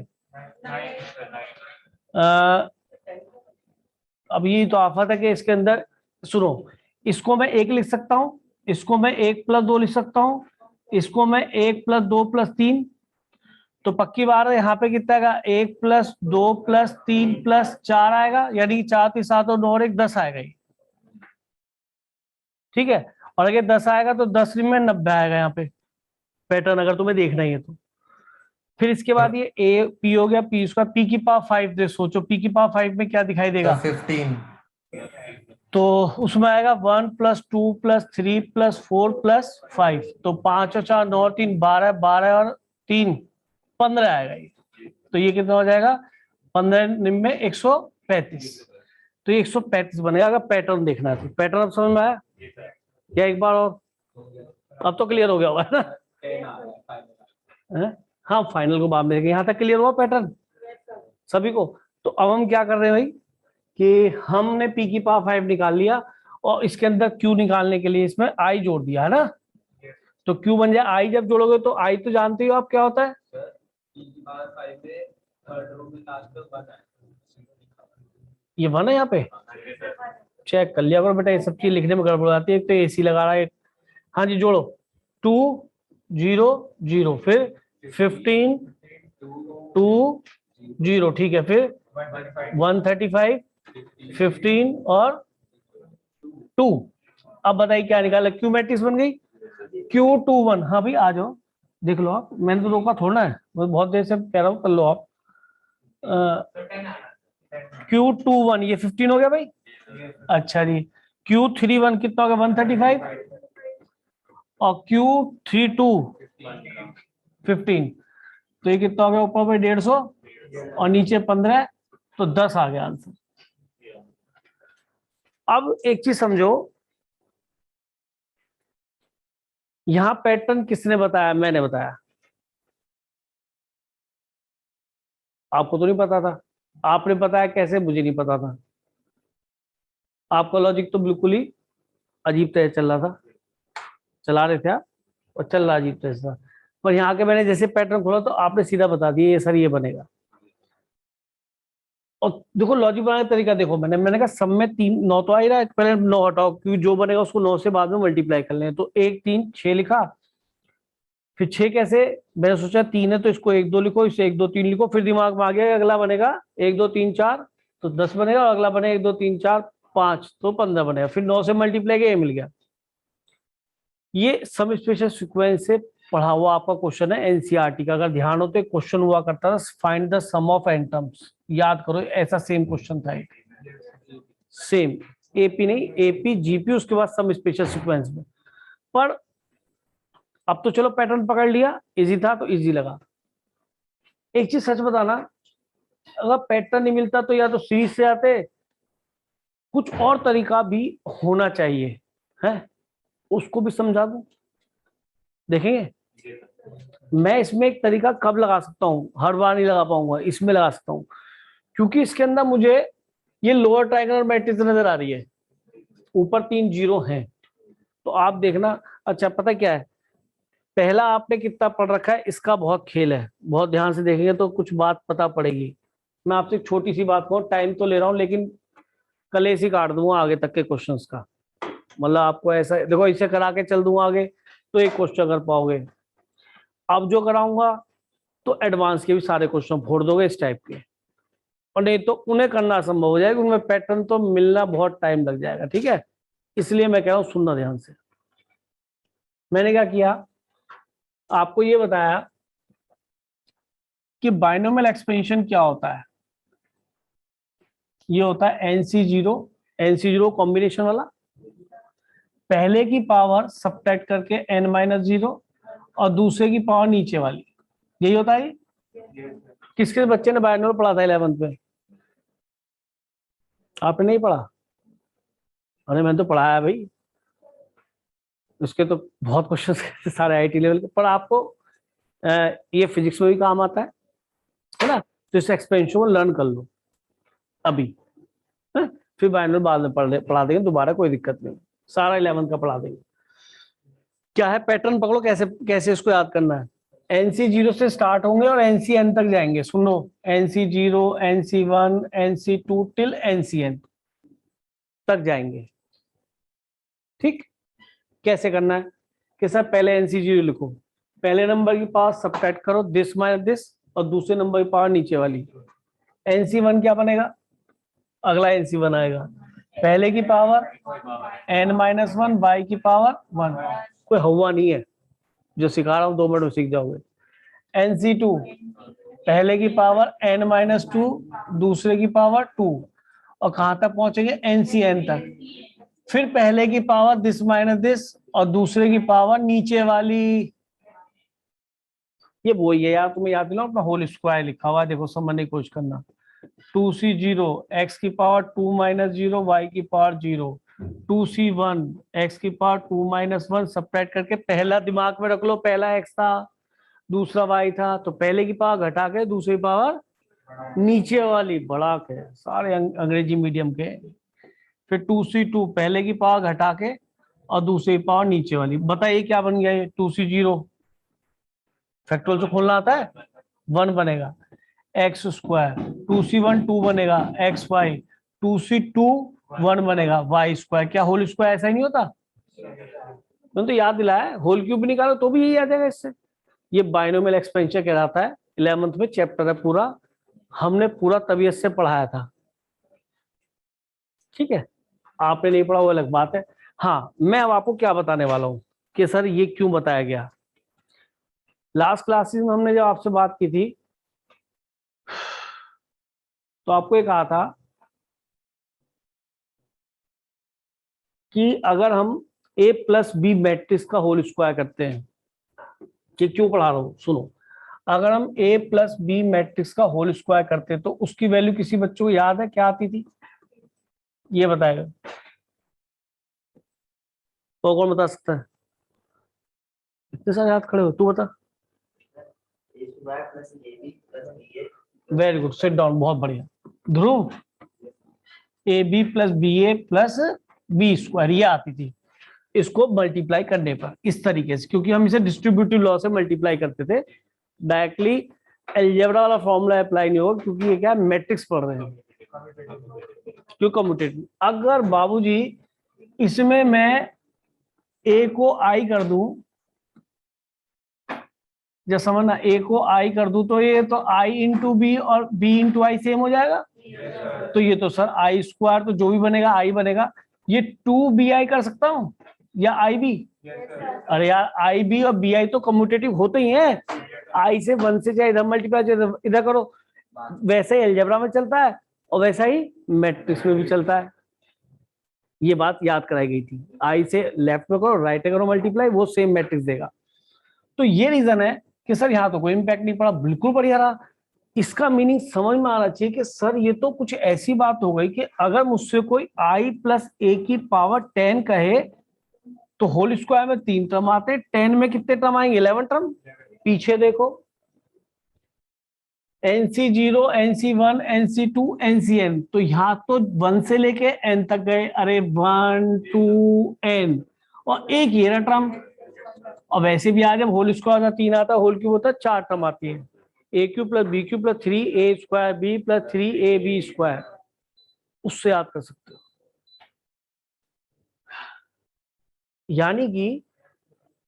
अब ये तो आफत है कि इसके अंदर, सुनो, इसको मैं 1 लिख सकता हूं, इसको मैं 1 + 2 लिख सकता हूं, इसको मैं 1 + 2 + 3, तो पक्की बात है यहाँ पे कितना आएगा? 1 + 2 + 3 + 4 आएगा, यानी 4 3 7 और 9 और 1 10 आएगा ये, ठीक है। और अगर 10 आएगा तो 10 में 90 आएगा यहाँ पे पैटर्न, अगर तुम्हें देखना ही है तो। फिर इसके बाद ये ए पी हो गया, पी उसका पी की पावर 5 दे, सोचो पी की पावर 5 में क्या दिखाई देगा? 15। तो उसमें आएगा 1 + 2 + 3 + 4 + 5, तो 5 और 4 9 और 3 12, 12 और 3 15 आएगा ये। तो ये कितना हो जाएगा? 15 में 135, तो ये 135 बनेगा अगर पैटर्न देखना है तो। पैटर्न अब समझ में आया क्या? एक बार और, अब तो क्लियर हो गया होगा ना? हाँ फाइनल को बाद में देखेंगे, यहाँ तक क्लियर हुआ पैटर्न सभी को? तो अब हम क्या कर रहे हैं भाई कि हमने पी की पावर 5 निकाल लिया, और इसके अंदर क्यू निकालने के लिए इसमें आई जोड़ दिया है ना, तो क्यू बन जाए आई। जब जोड़ोगे तो आई तो जानते हो आप क्या होता है, ये 1 है यहाँ पे, चेक कर लिया करो बेटा, ये सब चीज लिखने में गड़बड़ आती है। एक तो एसी लगा रहा है, हाँ जी जोड़ो, 2 0 0, फिर 15 2 0, ठीक है, फिर 135 15 और 2। अब बताइए क्या निकाला? क्यू मैट्रिक्स बन गई, Q21। हाँ भाई आ जाओ देख लो आप, मैंने तो रोका थोड़ा है, मैं बहुत देर से कह रहा हूँ, कर लो आप। Q21 ये 15 हो गया भाई। अच्छा जी Q31 कितना हो गया? 135, और Q32 15, तो ये कितना हो गया? ऊपर पे 150 और नीचे 15, तो 10 आ गया आंसर। अब एक चीज समझो, यहां पैटर्न किसने बताया? मैंने बताया, आपको तो नहीं पता था। आपने बताया कैसे? मुझे नहीं पता था। आपका लॉजिक तो बिल्कुल ही अजीब तरह चल रहा था, चला रहे थे आप, और चल रहा अजीब तरह से। पर यहाँ के मैंने जैसे पैटर्न खोला तो आपने सीधा बता दिया ये सर ये बनेगा। और देखो लॉजिक बनाने का तरीका देखो, मैंने कहा सब में 3 9 तो आ ही रहा है, पहले 9 हटाओ, क्योंकि जो बनेगा उसको 9 से बाद में मल्टीप्लाई कर लें। तो 1 3 6 लिखा, फिर 6 कैसे? मैंने सोचा 3 है तो इसको 1 2 लिखो, इसे 1 2 3 लिखो, फिर दिमाग में आ गया अगला बनेगा 1 2 3 4, तो 10 बनेगा, और अगला बनेगा 1 2 3 4 5, तो 15 बनेगा, फिर 9 से मल्टीप्लाई किया, ये मिल गया। ये सब स्पेशल सीक्वेंस से पढ़ा हुआ आपका क्वेश्चन है एनसीईआरटी का। अगर ध्यान हो तो क्वेश्चन हुआ करता था, find the sum of atoms, याद करो ऐसा सेम क्वेश्चन था, सेम एपी नहीं, एपी जीपी उसके बाद सम स्पेशल सीक्वेंस में। पर अब तो चलो पैटर्न पकड़ लिया, इजी था तो इजी लगा। एक चीज सच बताना, अगर पैटर्न नहीं मिलता तो या तो सीरीज से आते, कुछ और तरीका भी होना चाहिए है, उसको भी समझा दूं, देखेंगे। मैं इसमें एक तरीका कब लगा सकता हूँ, हर बार नहीं लगा पाऊंगा, इसमें लगा सकता हूँ, क्योंकि इसके अंदर मुझे ये लोअर ट्रायंगुलर मैट्रिक्स नजर आ रही है, ऊपर 3 जीरो हैं, तो आप देखना। अच्छा पता क्या है, पहला आपने कितना पढ़ रखा है इसका बहुत खेल है, बहुत ध्यान से देखेंगे तो कुछ बात पता पड़ेगी। मैं आपसे एक छोटी सी बात कहूँ, टाइम तो ले रहा हूँ लेकिन कलेश ही काट दूंगा आगे तक के क्वेश्चंस का। मतलब आपको ऐसा देखो, इसे करा के चल दूंगा आगे तो एक क्वेश्चन कर पाओगे, अब जो कराऊंगा तो एडवांस के भी सारे क्वेश्चन फोड़ दोगे इस टाइप के, और नहीं तो उन्हें करना असंभव हो जाएगा, उनमें पैटर्न तो मिलना बहुत टाइम लग जाएगा, ठीक है। इसलिए मैं कह रहा हूं सुनना ध्यान से। मैंने क्या किया, आपको ये बताया कि बाइनोमियल एक्सपेंशन क्या होता है। ये होता है NC0 कॉम्बिनेशन वाला, पहले की पावर सबट्रैक्ट करके n-0 और दूसरे की पावर नीचे वाली, यही होता है। किसके बच्चे ने बाइनोमियल पढ़ा था 11th में? आपने नहीं पढ़ा? अरे मैंने तो पढ़ाया भाई, उसके तो बहुत क्वेश्चन सारे आईटी लेवल के, पर आपको ये फिजिक्स में भी काम आता है ना, तो इस एक्सपेंशन को लर्न कर लो अभी, है? फिर बाइनोमियल बाद में पढ़ा देंगे दोबारा, कोई दिक्कत नहीं, सारा 11th का पढ़ा देंगे। क्या है, पैटर्न पकड़ो, कैसे कैसे इसको याद करना है। NC0 से स्टार्ट होंगे और NCN तक जाएंगे, सुनो, NC0 NC1 NC2 till NCN तक जाएंगे, ठीक। कैसे करना है कि सर पहले NC0 लिखो, पहले नंबर की पावर सबट्रैक्ट करो दिस माइनस दिस, और दूसरे नंबर की पावर नीचे वाली। NC1 क्या बनेगा, अगला NC1 आएगा, पहले की पावर n-1 y की पावर 1, कोई हवा नहीं है, जो सिखा रहा हूं 2 मिनट में सीख जाओगे। NC2 पहले की पावर n-2 दूसरे की पावर 2, और कहां तक पहुंचेंगे, NCN तक, फिर पहले की पावर दिस माइनस दिस और दूसरे की पावर नीचे वाली। ये वही है यार, तुम्हें याद दिलाओ, अपना होल स्क्वायर लिखा हुआ है, देखो समझने की कोशिश करना। 2C0 x की पावर 2-0 y की पावर 0, 2C1 x की पावर 2-1 सबट्रैक्ट करके पहला दिमाग में रख लो, पहला x था दूसरा y था, तो पहले की पावर घटा के दूसरी पावर नीचे वाली बढ़ा के, सारे अंग्रेजी मीडियम के। फिर 2C2 पहले की पावर घटा के और दूसरी पावर नीचे वाली। बताइए क्या बन गया ये 2C0, फैक्टोरियल से खोलना आता है, 1 बनेगा, एक्स स्क्वायर, 2C1 2 बनेगा, एक्स वाई, 2C2 1 बनेगा, वाई स्क्वायर। क्या होल स्क्वायर ऐसा ही नहीं होता? मैंने तो याद दिलाया, होल क्यूब निकालो तो भी यही आ जाएगा इससे। ये बाइनोमियल एक्सपेंशन कहलाता है, 11th में चैप्टर है पूरा, हमने पूरा तबीयत से पढ़ाया था, ठीक है। आपने नहीं पढ़ा वो अलग बात है। हाँ, मैं अब आपको क्या बताने वाला हूँ कि सर ये क्यों बताया गया। लास्ट क्लासेस में हमने जब आपसे बात की थी तो आपको ये कहा था कि अगर हम A+B मैट्रिक्स का होल स्क्वायर करते हैं, कि क्यों पढ़ा रहा हूं सुनो, अगर हम A+B मैट्रिक्स का होल स्क्वायर करते हैं तो उसकी वैल्यू किसी बच्चों को याद है क्या आती थी? ये बताएगा तो कौन बता सकता है? इतने सारे याद खड़े हो, तू बता। वेरी गुड, सिट डाउन, बहुत बढ़िया। ध्रुव, AB+BA+B² ये आती थी, इसको मल्टीप्लाई करने पर इस तरीके से, क्योंकि हम इसे डिस्ट्रीब्यूटिव लॉ से मल्टीप्लाई करते थे, डायरेक्टली अलजेब्रा वाला फॉर्मूला अप्लाई नहीं होगा, क्योंकि ये क्या मैट्रिक्स पढ़ रहे हैं, क्यों कम्यूटेटिव। अगर बाबूजी इसमें मैं A को I कर दूं, जब समझना, A को I कर दूं तो ये तो I इंटू B और B इंटू I सेम हो जाएगा, तो ये तो सर I स्क्वायर, तो जो भी बनेगा I बनेगा। ये 2BI कर सकता हूं या IB? अरे यार IB और BI तो कम्यूटेटिव होते ही हैं, I से 1 से चाहे इधर मल्टीप्लाई चाहे इधर करो, वैसे ही अलजेब्रा में चलता है और वैसा ही मैट्रिक्स में भी चलता है। ये बात याद कराई गई थी, I से लेफ्ट में करो राइट में करो मल्टीप्लाई, वो सेम मैट्रिक्स देगा। तो ये रीजन है कि सर यहाँ तो कोई इम्पैक्ट नहीं पड़ा, बिल्कुल बढ़िया रहा। इसका मीनिंग समझ में आना चाहिए कि सर ये तो कुछ ऐसी बात हो गई कि अगर मुझसे कोई i प्लस ए की पावर 10 कहे तो होल स्क्वायर में 3 टर्म आते हैं, 10 में कितने टर्म आएंगे? 11 टर्म। पीछे देखो, NC0, NC1, NC2, NCN, तो यहाँ तो 1 से लेके n तक गए, अरे 1 2 n, और एक ये रहा टर्म। और वैसे भी आज जब होल स्क्वायर का 3 आता है, होल क्यूब होता है, 4 टर्म आती है, A cube plus B cube plus 3a square B plus 3ab square, उससे याद कर सकते हो। यानी कि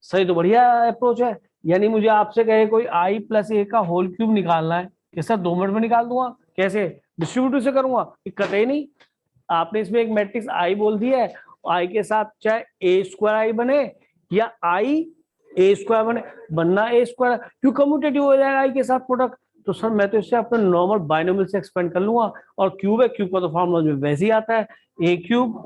सही तो बढ़िया अप्रोच है। यानी मुझे आपसे कहे कोई i प्लस ए का होल क्यूब निकालना है, कि सर 2 मिनट में निकाल दूंगा, कैसे? डिस्ट्रीब्यूटिव से करूंगा, कतई नहीं। आपने इसमें एक मैट्रिक्स i बोल दिया है, i के साथ चाहे ए स्क्वायर i बने या i ए स्क्वायर बने, बनना ए स्क्वायर, क्यों कम्यूटेटिव हो जाएगा i के साथ प्रोडक्ट। तो सर मैं तो इससे अपने नॉर्मल बाइनोमियल से एक्सपेंड कर लूंगा, और क्यूब है, क्यूब का तो फॉर्मूला में वैसे ही आता है, A cube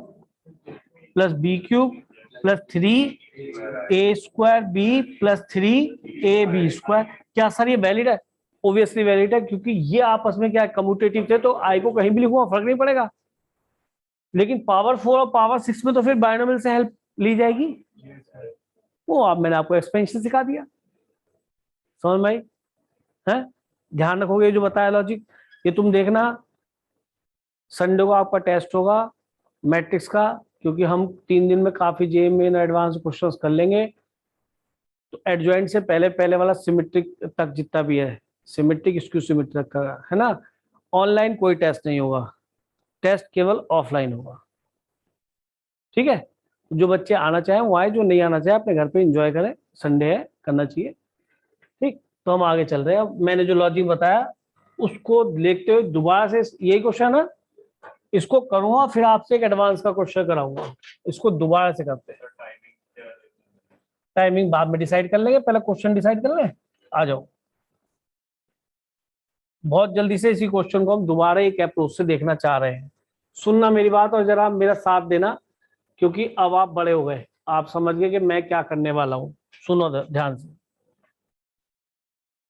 plus B cube plus 3a square B plus 3ab square. क्या सर ये वैलिड है? ऑब्वियसली वैलिड है, क्योंकि ये आपस में क्या है, कम्यूटेटिव थे, तो i को कहीं भी लिखूंगा फर्क नहीं पड़ेगा। लेकिन पावर 4 और पावर 6 में तो फिर बाइनोमियल से हेल्प ली जाएगी। वो आप, मैंने आपको एक्सपेंशन सिखा दिया, समझ में आई है? ध्यान रखोगे जो बताया लॉजिक। ये तुम देखना, संडे को आपका टेस्ट होगा मैट्रिक्स का, क्योंकि हम 3 दिन में काफी जेएमए एडवांस क्वेश्चंस कर लेंगे। तो एडजॉइंट से पहले पहले वाला सिमेट्रिक तक जितना भी है, सिमेट्रिक स्क्यू सिमेट्रिक का है ना, ऑनलाइन कोई टेस्ट नहीं होगा, टेस्ट केवल ऑफलाइन होगा। ठीक है, जो बच्चे आना चाहें वो आए, जो नहीं आना चाहे अपने घर पे एंजॉय करें, संडे है, करना चाहिए। ठीक, तो हम आगे चल रहे हैं। अब मैंने जो लॉजिक बताया उसको देखते हुए दोबारा से यही क्वेश्चन है, इसको करूंगा, फिर आपसे एक एडवांस का क्वेश्चन कराऊंगा, इसको दोबारा से करते हैं। टाइमिंग बाद में डिसाइड कर लेंगे, पहले क्वेश्चन डिसाइड कर लें। आ जाओ, बहुत जल्दी से इसी क्वेश्चन को हम दोबारा एक अप्रोच से देखना चाह रहे हैं। सुनना मेरी बात और जरा मेरा साथ देना, क्योंकि अब आप बड़े हो गए, आप समझ गए कि मैं क्या करने वाला हूं। सुनो ध्यान से,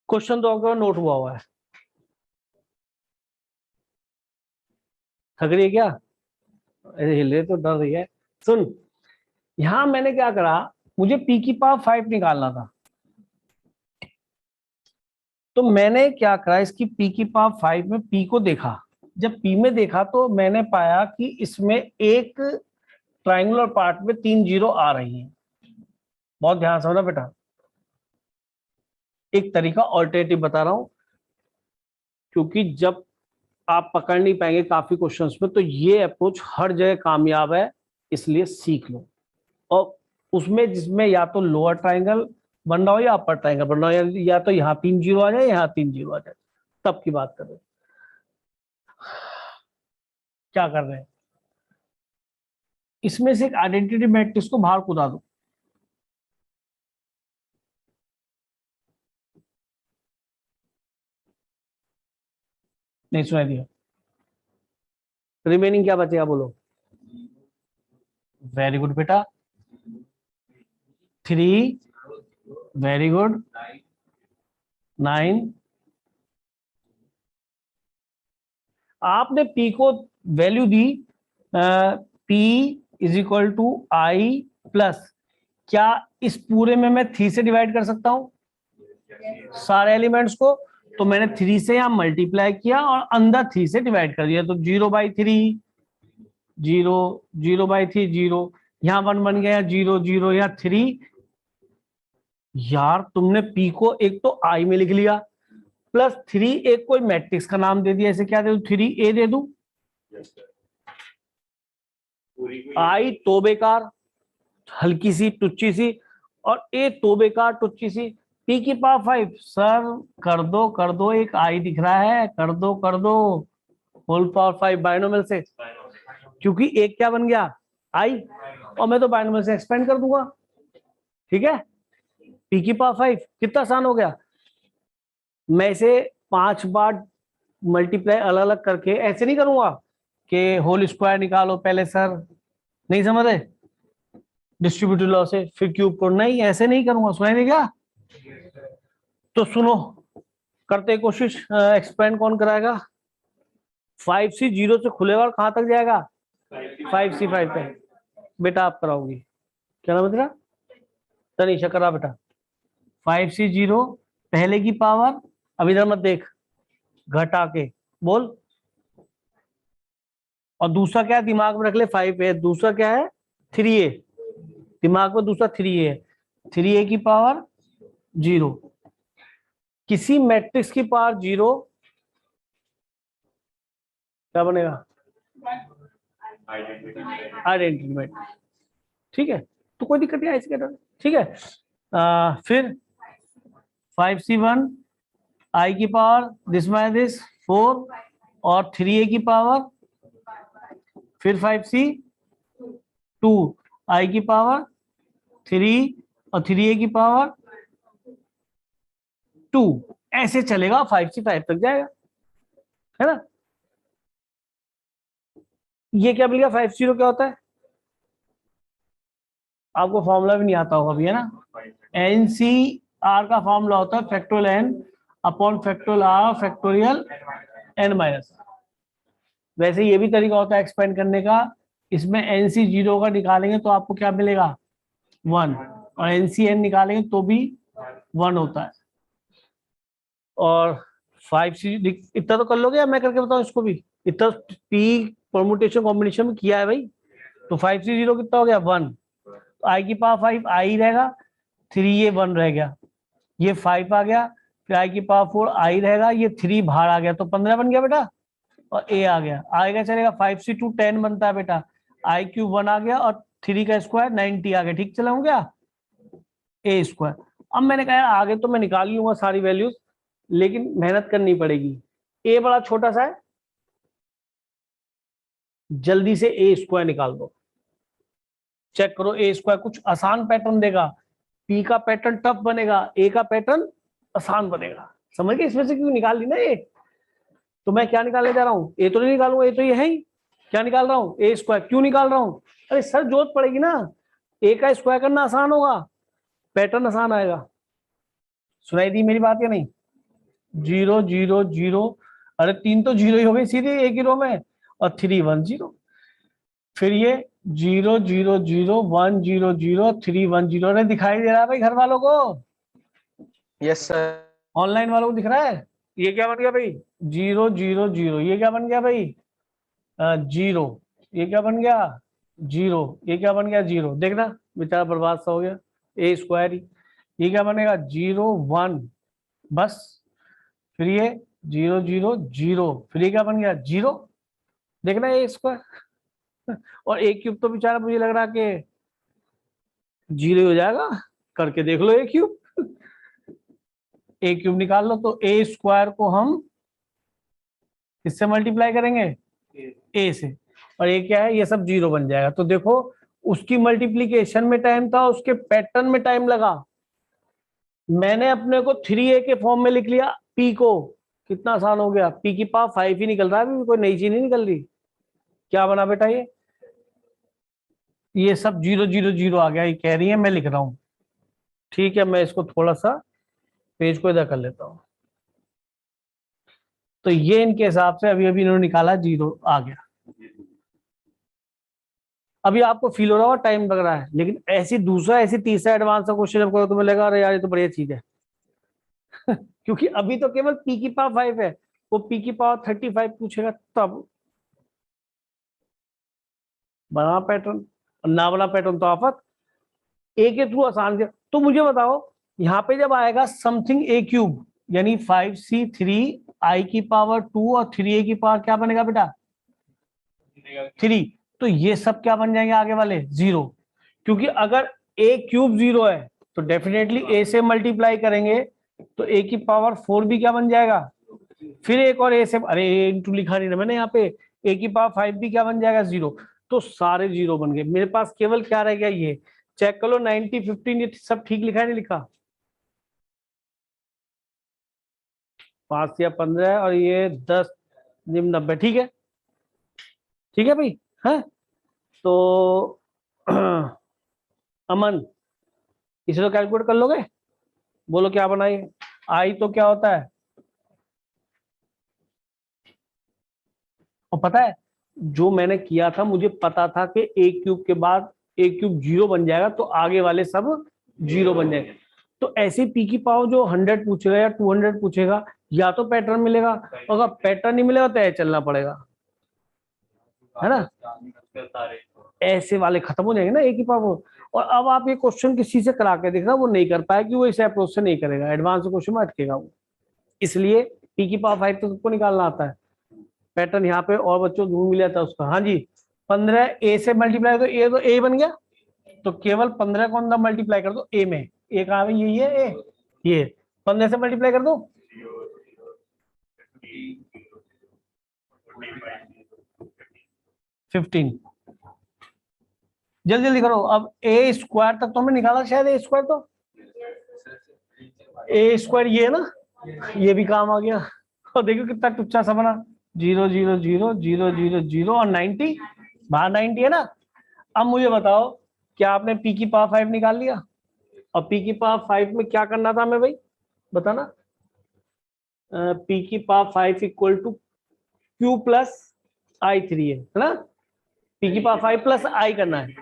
क्वेश्चन तो आपका नोट हुआ है, थक रही है क्या? अरे हिले तो डर रही है। सुन, यहां मैंने क्या करा, मुझे p की पावर 5 निकालना था, तो मैंने क्या करा, इसकी p की पावर 5 में p को देखा। जब p में देखा तो मैंने पाया कि इसमें एक ट्रायंगुलर पार्ट में 3 जीरो आ रही है। बहुत ध्यान समझना बेटा, एक तरीका ऑल्टरनेटिव बता रहा हूं, क्योंकि जब आप पकड़ नहीं पाएंगे काफी क्वेश्चंस में, तो ये अप्रोच हर जगह कामयाब है, इसलिए सीख लो। और उसमें जिसमें या तो लोअर ट्रायंगल बन रहा हो या अपर ट्रायंगल बन रहा हो, या तो यहाँ 3 जीरो आ जाए, यहाँ 3 जीरो आ जाए, तब की बात कर रहे हैं। क्या कर रहे हैं, इसमें से एक आइडेंटिटी मैट्रिक्स को बाहर कूदा दो, नहीं सुनाई दिया? रिमेनिंग क्या बचेगा बोलो? वेरी गुड बेटा, 3, वेरी गुड, 9। आपने p को वैल्यू दी, p is equal to I plus, क्या इस पूरे में मैं 3 से डिवाइड कर सकता हूं सारे एलिमेंट्स को? तो मैंने 3 से यहां मल्टीप्लाई किया और अंदर 3 से डिवाइड कर दिया, तो 0/3, 0, 0/3, 0, यहाँ 1 बन गया, 0 0, यहाँ 3। यार तुमने p को एक तो i में लिख लिया, प्लस 3 एक कोई मैट्रिक्स का नाम दे दिया, ऐसे क्या दे दूं, 3a दे दूं? i तो बेकार, हल्की सी टुच्ची सी, और a तो बेकार टुच्ची सी, p की पावर 5। सर कर दो, एक i दिख रहा है, कर दो होल पावर 5 बाइनोमियल से, क्योंकि एक क्या बन गया, i, और मैं तो बाइनोमियल से एक्सपेंड कर दूंगा। ठीक है, p की पावर 5 कितना आसान हो गया। मैं इसे 5 बार मल्टीप्लाई अलग अलग करके ऐसे नहीं करूंगा कि होल स्क्वायर निकालो पहले, सर नहीं समझ रहे, डिस्ट्रीब्यूटिव लॉ से फिर क्यूब को, नहीं ऐसे नहीं करूंगा, सुनाई नहीं क्या? तो सुनो, करते हैं कोशिश। एक्सपेंड कौन कराएगा? 5C 0 से खुलेगा और कहां तक जाएगा? 5C 5 तक। बेटा आप कराओगी, क्या नाम है तेरा? तनीषा, करा बेटा। 5C 0 पहले की पावर, अब इधर मत देख, घटा के बोल। और दूसरा क्या है दिमाग में रख ले? 5A। दूसरा क्या है? 3A। दिमाग में दूसरा 3A है। 3A की पावर 0। किसी मैट्रिक्स की पावर 0 क्या बनेगा? Identity matrix. ठीक है, तो कोई दिक्कत नहीं है इसके अंदर। ठीक है, फिर 5C1 I की पावर दिस माइनस दिस 4 और 3A की पावर, फिर 5C2 I की पावर 3 और 3A की पावर 2। ऐसे चलेगा, 5C 5 तक जाएगा, है ना? ये क्या मिल गया? 5 0 क्या होता है? आपको फॉर्मूला भी नहीं आता होगा अभी, है ना? NCR का फॉर्मूला होता है factorial N upon factorial R factorial N minus. वैसे ये भी तरीका होता है एक्सपेंड करने का। इसमें NC 0 का निकालेंगे तो आपको क्या मिलेगा? 1, और NCN निकालेंगे तो भी 1 होता है। और 5C इतना तो कर लोगे या मैं करके बताऊं इसको भी? इतना P परमुटेशन कॉम्बिनेशन में किया है भाई। तो 5C 0 कितना हो गया? 1। तो I की पावर 5 I रहेगा, 3A 1 रह गया, ये 5 आ गया, फिर I की पावर 4 I रहेगा, ये 3 बाहर आ गया, तो 15 बन गया बेटा, और A आ गया। आएगा चलेगा 5C2 10 बनता है बेटा, I³ 1 आ गया और 3 का स्क्वायर 90 आ गया। ठीक चला हूँ क्या? A square. अब मैंने कहा यार आगे तो मैं निकाल लूंगा सारी वैल्यूज, लेकिन मेहनत करनी पड़ेगी। A बड़ा छोटा सा है, जल्दी से A स्क्वायर निकाल दो। चेक करो A स्क्वायर कुछ आसान पैटर्न देगा, P का पैटर्न टफ बनेगा, A का पैटर्न आसान बनेगा। समझ गए? इसमें से क्यों निकाल ली ना A? तो मैं क्या निकालने जा रहा हूँ? A तो नहीं निकालूंगा, A तो ये है ही। क्या निकाल रहा हूँ? A square. क्यों निकाल रहा हूँ? अरे सर जरूरत पड़ेगी ना, A का स्क्वायर करना आसान होगा, पैटर्न आसान आएगा। सुनाई दी मेरी बात या नहीं? 0 0 0, अरे 3 तो 0 ही हो गई सीधे एक ही रो में, और 3 1 0। फिर ये 0 0 0 1 0 0 3 1 0। अरे दिखाई दे रहा है भाई घर वालों को? Yes sir. ऑनलाइन वालों को दिख रहा है? ये क्या बन गया भाई? 0 0 0। ये क्या बन गया भाई? 0। ये क्या बन गया? 0। ये क्या बन गया? 0। देखना बेचारा बर्बाद सा हो गया, A स्क्वायर ही। ये क्या बनेगा? 0 1, बस। फिर ये 0 0 0, फिर ये क्या बन गया? 0। देखना A स्क्वायर। और A³ तो बेचारा मुझे लग रहा कि 0 हो जाएगा। करके देख लो A³। A³ निकाल लो तो A स्क्वायर को हम किससे मल्टीप्लाई करेंगे? A से। और ये क्या है? ये सब 0 बन जाएगा। तो देखो उसकी मल्टीप्लीकेशन में टाइम था, उसके पैटर्न में टाइम लगा। मैंने अपने को 3A के फॉर्म में लिख लिया, P को। कितना आसान हो गया, P की पावर 5 ही निकल रहा है, अभी कोई नई चीज नहीं निकल रही। क्या बना बेटा? ये सब 0 0 0 आ गया, ये कह रही है, मैं लिख रहा हूं। ठीक है, मैं इसको थोड़ा सा पेज को इधर कर लेता हूं। तो ये इनके हिसाब से अभी अभी इन्होंने निकाला, 0 आ गया। अभी आपको फील हो रहा होगा टाइम लग रहा है, लेकिन ऐसी दूसरा ऐसी तीसरा एडवांस का क्वेश्चन जब करो तो लगेगा अरे यार ये तो बढ़िया चीज है। क्योंकि अभी तो केवल P की पावर 5 है, वो P की पावर 35 पूछेगा तब बना पैटर्न, ना बना पैटर्न तो आफत। A के थ्रू आसान किया। तो मुझे बताओ यहाँ पे जब आएगा समथिंग A³ यानी 5C3 I की पावर 2 और 3A की पावर क्या बनेगा बेटा? 3। तो ये सब क्या बन जाएंगे आगे वाले? 0। क्योंकि अगर A³ 0 है तो डेफिनेटली A से मल्टीप्लाई करेंगे तो A की पावर 4 भी क्या बन जाएगा? फिर एक और A से, अरे A इंटू लिखा नहीं ना मैंने यहाँ पे, A की पावर 5 भी क्या बन जाएगा? 0। तो सारे 0 बन गए। मेरे पास केवल क्या रह गया? ये चेक कर लो 90 15, ये सब ठीक लिखा है नहीं लिखा? 5 या 15 और ये 10 90। ठीक है, ठीक है भाई। है तो अमन इसे तो कैलकुलेट कर लोगे? बोलो क्या बनाइए। आई तो क्या होता है? और पता है जो मैंने किया था, मुझे पता था कि ए क्यूब के बाद ए क्यूब 0 बन जाएगा तो आगे वाले सब 0 बन जाएंगे। तो ऐसे पी की पावर जो 100 पूछेगा या 200 पूछेगा, या तो पैटर्न मिलेगा, अगर पैटर्न नहीं मिलेगा तो ऐसे चलना पड़ेगा, है ना। ऐसे वाले खत्म हो जाएंगे ना एक ही पावर। और अब आप ये क्वेश्चन किसी से करा के देखना, वो नहीं कर पाया कि वो इस अप्रोच से नहीं करेगा, एडवांस क्वेश्चन में अटकेगा वो। इसलिए पी की पावर 5 तो सबको निकालना आता है। पैटर्न यहाँ पे और बच्चों ढूंढ मिला था उसका। हाँ जी, 15 ए से मल्टीप्लाई तो ए बन गया, तो केवल 15 को अंदर मल्टीप्लाई कर दो ए में। ए कहाँ है, यही है ए, ये 15 से मल्टीप्लाई कर दो, 15। जल्दी जल्दी करो। अब ए स्क्वायर तक तो हमने निकाला शायद, ए स्क्वायर तो ए स्क्वायर ये है ना, ये भी काम आ गया। और देखो कितना टुच्चा सा बना, 0 0 0 0 0 0 और 90, बाहर 90 है ना। अब मुझे बताओ, क्या आपने पी की पावर 5 निकाल लिया? और पी की पावर 5 में क्या करना था हमें भाई, बताना। पी की power 5 equal to Q plus i3 है ना। पी की पावर 5 प्लस आई करना है,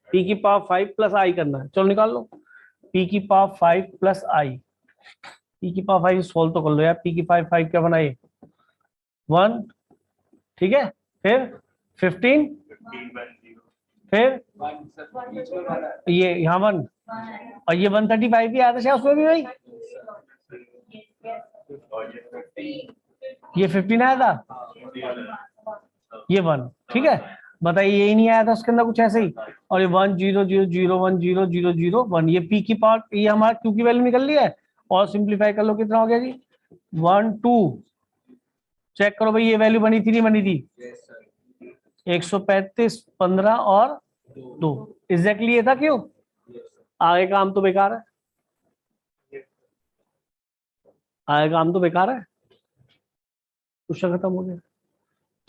पी की पावर 5 प्लस आई करना है। चलो निकाल लो, पी की पावर 5 प्लस आई। पी की पावर 5 सोल्व तो कर लो यार। पी की पावर 5 क्या बनाए, 1, ठीक है, फिर 15, फिर ये यहाँ 1, और ये 135 भी आया था शायद उसमें भी भाई, ये 15 आया था, ये 1, ठीक है। बताइए यही नहीं आया था उसके अंदर कुछ ऐसे ही। और ये 1 0 0 0 1 0 0 0 1, ये पी की पावर, ये हमारा क्यू की वैल्यू निकल लिया है। और सिंप्लीफाई कर लो, कितना हो गया जी, 1 2। चेक करो भाई, ये वैल्यू बनी थी नहीं बनी थी, 135 15 और 2 एग्जैक्टली ये था। क्यों, आगे काम तो बेकार है, आगे काम तो बेकार है। क्वेश्चन खत्म हो गया।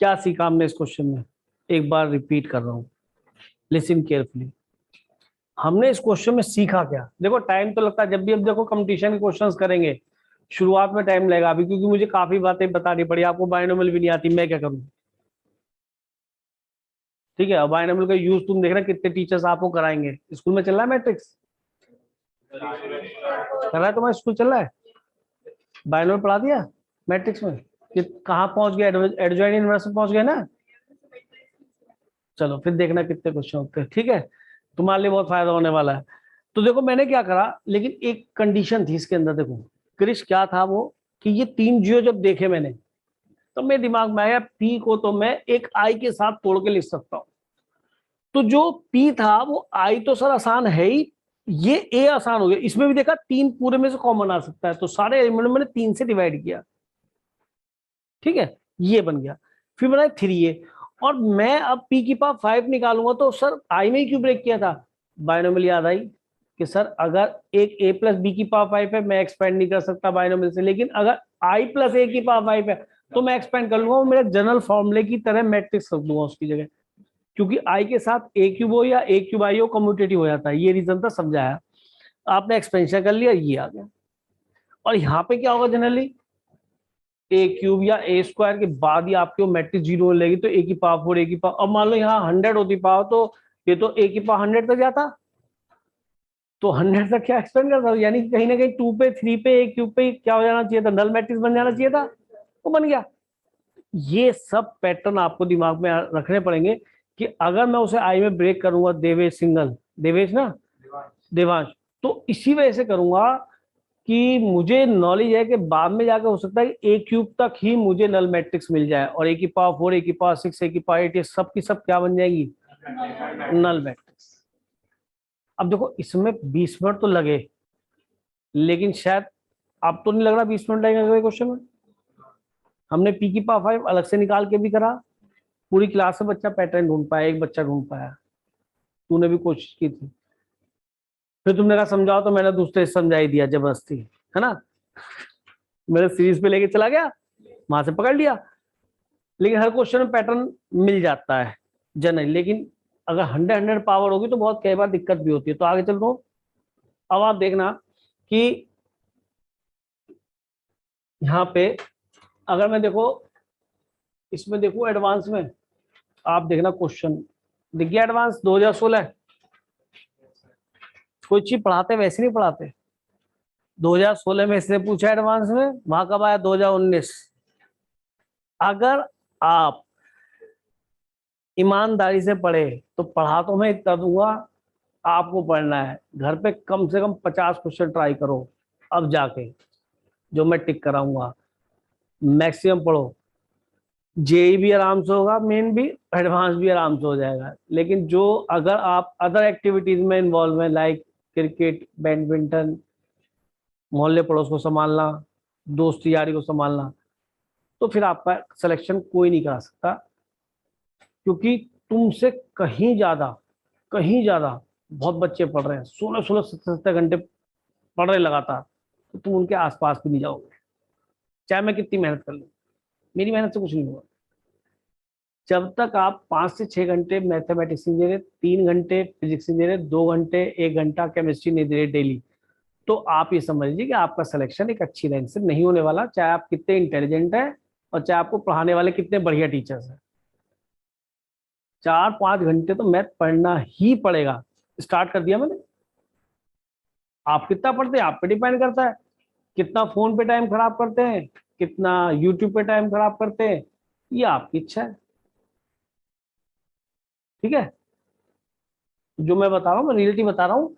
क्या सीखा हमने इस क्वेश्चन में, एक बार रिपीट कर रहा हूं, लिसन केयरफुली। हमने इस क्वेश्चन में सीखा क्या? देखो टाइम तो लगता है, जब भी अब देखो कंपटीशन के क्वेश्चंस करेंगे शुरुआत में टाइम लगेगा अभी, क्योंकि मुझे काफी बातें बतानी पड़ी, आपको बायनोमियल भी नहीं आती, मैं क्या करूं, ठीक है। और बायनोमियल का यूज तुम देख रहे कितने टीचर्स आपको कराएंगे। स्कूल में चल रहा है मैट्रिक्स, कर रहा है तुम्हारा स्कूल चल रहा है, बायनोमियल पढ़ा दिया मैट्रिक्स में कि कहाँ पहुंच गया, एडजॉइंट इनवर्स में पहुंच गए ना। चलो फिर देखना कितने क्वेश्चन होते हैं, ठीक है, तुम्हारे लिए बहुत फायदा होने वाला है। तो देखो मैंने क्या करा, लेकिन एक कंडीशन थी इसके अंदर। देखो क्रिश क्या था वो, कि ये 3 जियो जब देखे मैंने, तो मेरे दिमाग में आया पी को तो मैं एक आई के साथ तोड़ के लिख सकता हूं। तो जो पी था वो आई तो सर आसान है ही, ये ए आसान हो गया। इसमें भी देखा 3 पूरे में से कॉमन आ सकता है, तो सारे एलिमेंट मैंने 3 से डिवाइड किया, ठीक है, ये बन गया। फिर बनाया 3a, और मैं अब p की पावर 5 निकालूंगा तो सर आई में ही क्यों ब्रेक किया था, बायनोमियल याद आई कि सर अगर एक a प्लस बी की पावर 5 है, मैं एक्सपेंड नहीं कर सकता बायनोमियल से, लेकिन अगर i प्लस a की पावर 5 है तो मैं एक्सपेंड कर लूंगा, वो मेरे जनरल फॉर्मूले की तरह मैट्रिक्स रख दूंगा उसकी जगह, क्योंकि i के साथ a क्यूब हो या a क्यूब आई हो कम्यूटेटिव हो जाता है। ये रीजन था, समझाया आपने, एक्सपेंशन कर लिया, ये आ गया। और यहाँ पे क्या होगा, जनरली ए क्यूब या ए स्क्वायर के बाद ही आपकी वो मैट्रिक्स 0 लेगी, तो ए की पावर 4 ए की पावर, अब मान लो यहाँ 100 होती पावर, तो ये तो ए की पावर 100 तक जाता, तो 100 तक क्या एक्सपेंड करता, यानी कहीं ना कहीं 2 पे 3 पे ए क्यूब पे क्या हो जाना चाहिए था, नल मैट्रिक्स बन जाना चाहिए था, वो बन गया। ये सब पैटर्न आपको दिमाग में रखने पड़ेंगे कि अगर मैं उसे आई में ब्रेक करूंगा, देवेश सिंगल, देवेश ना, देवांश, तो इसी वजह से करूंगा कि मुझे नॉलेज है कि बाद में जाकर हो सकता है कि ए क्यूब तक ही मुझे नल मैट्रिक्स मिल जाए, और ए की पावर 4 ए की पावर 6 ए की पावर 8 ये सब की सब क्या बन जाएगी, नल मैट्रिक्स। अब देखो इसमें 20 मिनट तो लगे, लेकिन शायद अब तो नहीं लग रहा 20 मिनट लगेगा क्वेश्चन में। हमने पी की पावर 5 अलग से निकाल के भी करा, पूरी क्लास में बच्चा पैटर्न ढूंढ पाया, एक बच्चा ढूंढ पाया, तूने भी कोशिश की थी, फिर तुमने कहा समझाओ, तो मैंने दूसरे से समझा ही दिया जबरदस्ती, है ना, मेरे सीरीज पे लेके चला गया, वहां से पकड़ लिया। लेकिन हर क्वेश्चन में पैटर्न मिल जाता है जनरली, लेकिन अगर 100 पावर होगी तो बहुत कई बार दिक्कत भी होती है। तो आगे चल रहा हूं, अब आप देखना कि यहाँ पे अगर मैं देखो इसमें देखो एडवांस में आप देखना क्वेश्चन दिख गया एडवांस 2016। कोई चीज पढ़ाते वैसे नहीं पढ़ाते। 2016 में इसने पूछा एडवांस में, वहां कब आया 2019। अगर आप ईमानदारी से पढ़े तो पढ़ा तो मैं इतना दूंगा, आपको पढ़ना है घर पे कम से कम 50 क्वेश्चन ट्राई करो अब जाके, जो मैं टिक कराऊंगा मैक्सिमम पढ़ो। जेई भी आराम से होगा, मेन भी, एडवांस भी आराम से हो जाएगा। लेकिन जो अगर आप अदर एक्टिविटीज में इन्वॉल्व हैं लाइक क्रिकेट, बैडमिंटन, मोहल्ले पड़ोस को संभालना, दोस्ती यारी को संभालना, तो फिर आपका सिलेक्शन कोई नहीं करा सकता, क्योंकि तुमसे कहीं ज्यादा बहुत बच्चे पढ़ रहे हैं, 16-16, 17 घंटे पढ़ रहे लगातार, तो तुम उनके आसपास भी नहीं जाओगे चाहे मैं कितनी मेहनत कर लूँ। मेरी मेहनत से कुछ नहीं होगा। जब तक आप 5 से 6 घंटे मैथमेटिक्स नहीं दे रहे, 3 घंटे फिजिक्स नहीं दे रहे, 2 घंटे 1 घंटा केमिस्ट्री नहीं दे रहे डेली, तो आप ये समझ लीजिए कि आपका सिलेक्शन एक अच्छी रैंक से नहीं होने वाला, चाहे आप कितने इंटेलिजेंट हैं और चाहे आपको पढ़ाने वाले कितने बढ़िया टीचर्स हैं। 4-5 घंटे तो मैथ पढ़ना ही पड़ेगा। स्टार्ट कर दिया मैंने। आप कितना पढ़ते हैं आप पे डिपेंड करता है, कितना फोन पे टाइम खराब करते हैं, कितना यूट्यूब पे टाइम खराब करते हैं, ये आपकी इच्छा है। ठीक है, जो मैं बता रहा हूँ मैं रियलिटी बता रहा हूँ,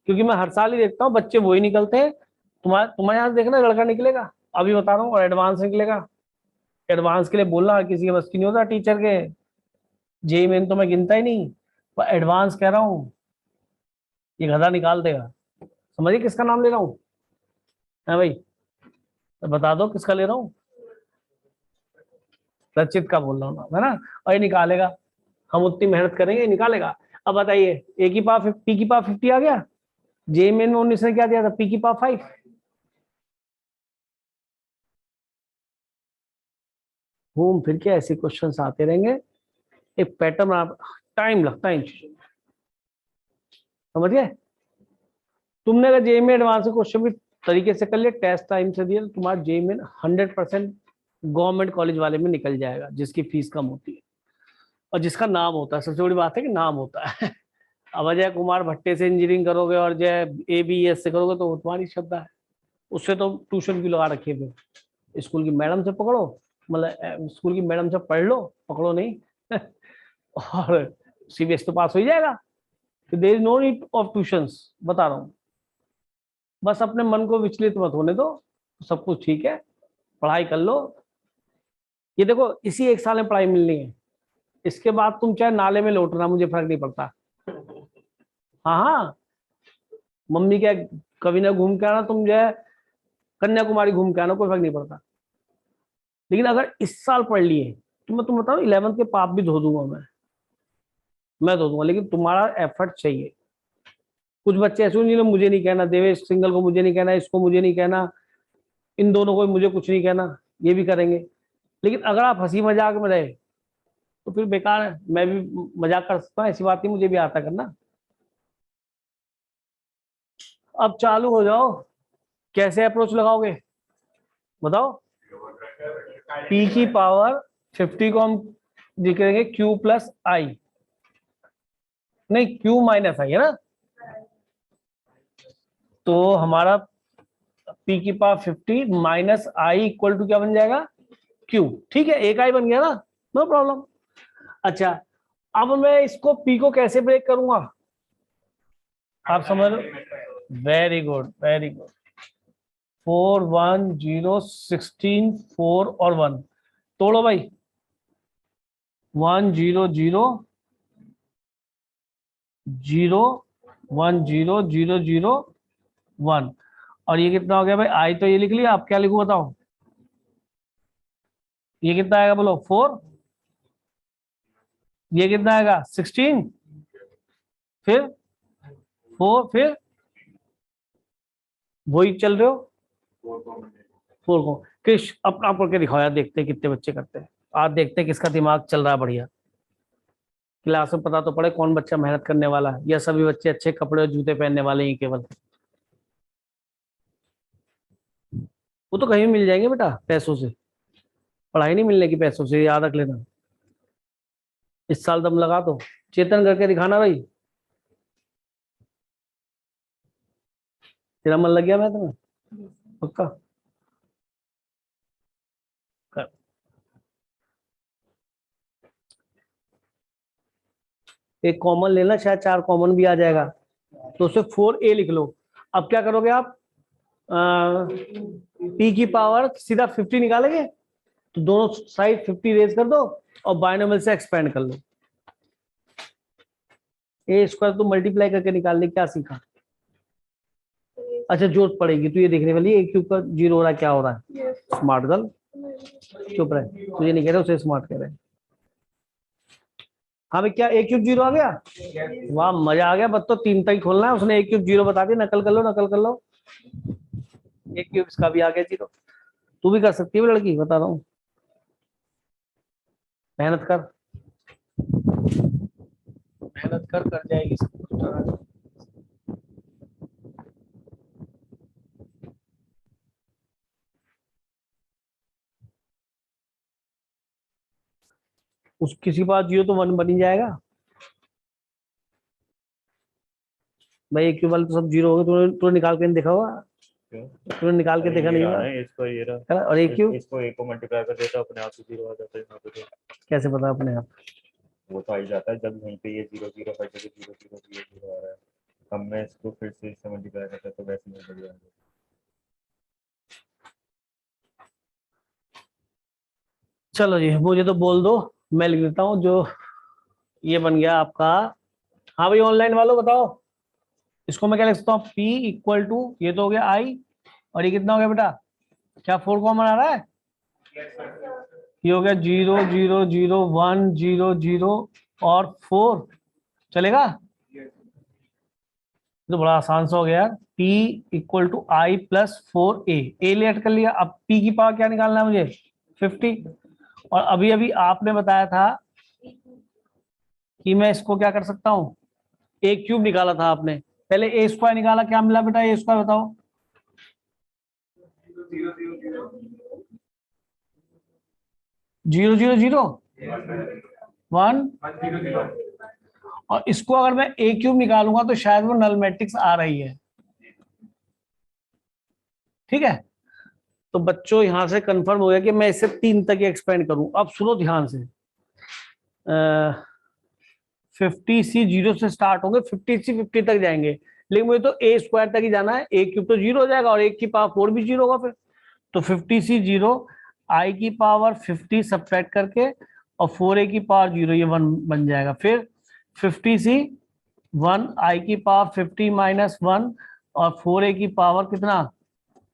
क्योंकि मैं हर साल ही देखता हूँ बच्चे वही निकलते हैं। तुम्हारे यहाँ देखना लड़का निकलेगा, अभी बता रहा हूँ, और एडवांस निकलेगा। एडवांस के लिए बोलना किसी के बस की नहीं होता टीचर के। जेई मेन तो मैं गिनता ही नहीं, पर एडवांस कह रहा हूँ, ये गधा निकाल देगा। समझिए किसका नाम ले रहा हूँ? है भाई, तो बता दो किसका ले रहा हूँ। रचित का बोल रहा हूँ ना, है ना, और ये निकालेगा। हम उतनी मेहनत करेंगे, निकालेगा। अब बताइए, ए की पावर पी की पावर 50 आ गया। जे मेन में 19 ने क्या दिया था? पी की पावर 5। घूम फिर के ऐसे क्वेश्चंस आते रहेंगे, एक पैटर्न। टाइम लगता है इन चीजों में, समझ गए? तुमने अगर जे में एडवांस क्वेश्चन भी तरीके से कर लिया, टेस्ट टाइम से दिया, तो तुम्हारा जे में 100% गवर्नमेंट कॉलेज वाले में निकल जाएगा, जिसकी फीस कम होती है और जिसका नाम होता है। सबसे बड़ी बात है कि नाम होता है। अब अजय कुमार भट्टे से इंजीनियरिंग करोगे और जय ABS से करोगे तो तुम्हारी श्रद्धा है, उससे तो ट्यूशन भी लगा रखी है। फिर स्कूल की मैडम से पकड़ो, मतलब स्कूल की मैडम से पढ़ लो, पकड़ो नहीं। और CBSE तो पास हो ही जाएगा। There is no need of tuitions, बता रहा हूँ। बस अपने मन को विचलित मत होने दो, सब कुछ ठीक है, पढ़ाई कर लो। ये देखो, इसी 1 साल में पढ़ाई मिलनी है, इसके बाद तुम चाहे नाले में लौटना, मुझे फर्क नहीं पड़ता। हाँ हाँ, मम्मी क्या कभी ना घूम के आना, तुम जो है कन्याकुमारी घूम के आना, कोई फर्क नहीं पड़ता। लेकिन अगर इस साल पढ़ लिए तो मैं तुम बताओ 11th के पाप भी धो दूंगा, मैं धो दूंगा, लेकिन तुम्हारा एफर्ट चाहिए। कुछ बच्चे ऐसे जिन्हें मुझे नहीं कहना, देवेश सिंगल को मुझे नहीं कहना, इसको मुझे नहीं कहना, इन दोनों को मुझे कुछ नहीं कहना, ये भी करेंगे। लेकिन अगर आप हंसी मजाक में रहे तो फिर बेकार है। मैं भी मजाक कर सकता हूँ, ऐसी बात नहीं, मुझे भी आता करना। अब चालू हो जाओ, कैसे अप्रोच लगाओगे बताओ? पी की पावर 50 को हम लिखेंगे Q प्लस आई, नहीं Q माइनस आई है ना, तो हमारा P की power 50 minus I equal to क्या बन जाएगा? Q। ठीक है, एक आई बन गया ना, नो प्रॉब्लम। अच्छा, अब मैं इसको P को कैसे ब्रेक करूंगा, आप समझ? Very good very good. 4 1 0 16 4 और 1 तोड़ो भाई। 1 0 0 0 1 0 0 0 1, और ये कितना हो गया भाई? आई तो ये लिख लिया, आप क्या लिखूं बताओ? ये कितना आएगा बोलो? 4। ये कितना आएगा? 16। फिर 4, फिर वही चल रहे हो 4 को। कृष अपना करके दिखाओ यार, देखते हैं कितने बच्चे करते हैं। आज देखते हैं किसका दिमाग चल रहा है बढ़िया। क्लास में पता तो पड़े कौन बच्चा मेहनत करने वाला है, या सभी बच्चे अच्छे कपड़े और जूते पहनने वाले हैं केवल। वो तो कहीं भी मिल जाएंगे बेटा पैसों से, पढ़ाई नहीं मिलने की पैसों से, याद रख लेना। इस साल दम लगा दो, चेतन करके दिखाना भाई। तेरा मन लग गया मैं तुम्हें पक्का कर। एक कॉमन लेना, शायद 4 कॉमन भी आ जाएगा, तो उससे 4a लिख लो। अब क्या करोगे आप, p की पावर सीधा 50 निकालेंगे, तो दोनों साइड 50 रेज कर दो और बायनोमियल से एक्सपेंड कर लो। ए स्क्वायर तो मल्टीप्लाई करके निकालने, क्या सीखा? अच्छा जरूरत पड़ेगी तो ये देखने वाली ए क्यूब का 0 हो रहा है, क्या हो रहा है। स्मार्ट गर्ल चुप रहे, तुझे नहीं कह रहे, उसे स्मार्ट कह रहे हैं। हाँ भाई, क्या ए क्यूब 0 आ गया? वाह मजा आ गया, बस तो 3 तक ही खोलना है, उसने ए क्यूब 0 बता दिया। नकल कर लो, नकल कर लो। ए क्यूब इसका भी आ गया 0। तू भी कर सकती है लड़की, बता रहा हूँ, मेहनत कर, मेहनत कर जाएगी सब कुछ। उस किसी बात 0 तो 1 बन ही जाएगा भाई। एक क्यूब वाले तो सब 0 हो गए, तूने तूने निकाल के नहीं देखा होगा, क्यों? तूने निकाल के अरे देखा ये नहीं रहा होगा है, इसको ये रहा। है ना? और एक क्यूब इसको एक को मल्टीप्लाई कर देता अपने आप ही 0 आ जाता है यहाँ पे। तो कैसे पता अपने आप? वो तो आ ही जाता है जब यहीं पे ये 0 0 हट के 0 0 0 0 आ रहा है। अब मैं इसको फिर से इससे मल्टीप्लाई करता तो वैसे ही बढ़ जाएगा। चलो जी, मुझे तो बोल दो, मैं लिख देता हूँ। जो ये बन गया आपका, हाँ भाई ऑनलाइन वालों बताओ, इसको मैं क्या लिख सकता हूँ? P इक्वल टू, ये तो हो गया I, और ये कितना हो गया बेटा? क्या 4 कॉमन आ रहा है? ये हो गया 0 0 0 1 0 0 और 4, चलेगा? तो बड़ा आसान सा हो गया यार। P equal to I plus 4a, A ले कर लिया। अब P की पावर क्या निकालना है मुझे? 50। और अभी अभी आपने बताया था कि मैं इसको क्या कर सकता हूँ, ए क्यूब निकाला था आपने, पहले ए स्क्वायर निकाला, क्या मिला बेटा ए स्क्वायर बताओ? 0 0 0 1, और इसको अगर मैं ए क्यूब निकालूंगा तो शायद वो नल मैट्रिक्स आ रही है। ठीक है, तो बच्चों यहां से कंफर्म हो गया कि मैं इसे 3 तक एक्सपेंड करूं। अब सुनो ध्यान से, 50c 0 से स्टार्ट होंगे, 50c 50 तक जाएंगे, लेकिन मुझे तो ए स्क्वायर तक ही जाना है। ए क्यूब तो 0 हो जाएगा और एक की पावर 4 भी 0 होगा फिर। तो 50c 0, आई की पावर 50 सब्ट्रैक्ट करके, और 4a की पावर 0, ये 1 बन जाएगा। फिर 50c 1, आई की पावर 50 माइनस 1, और 4a की पावर कितना?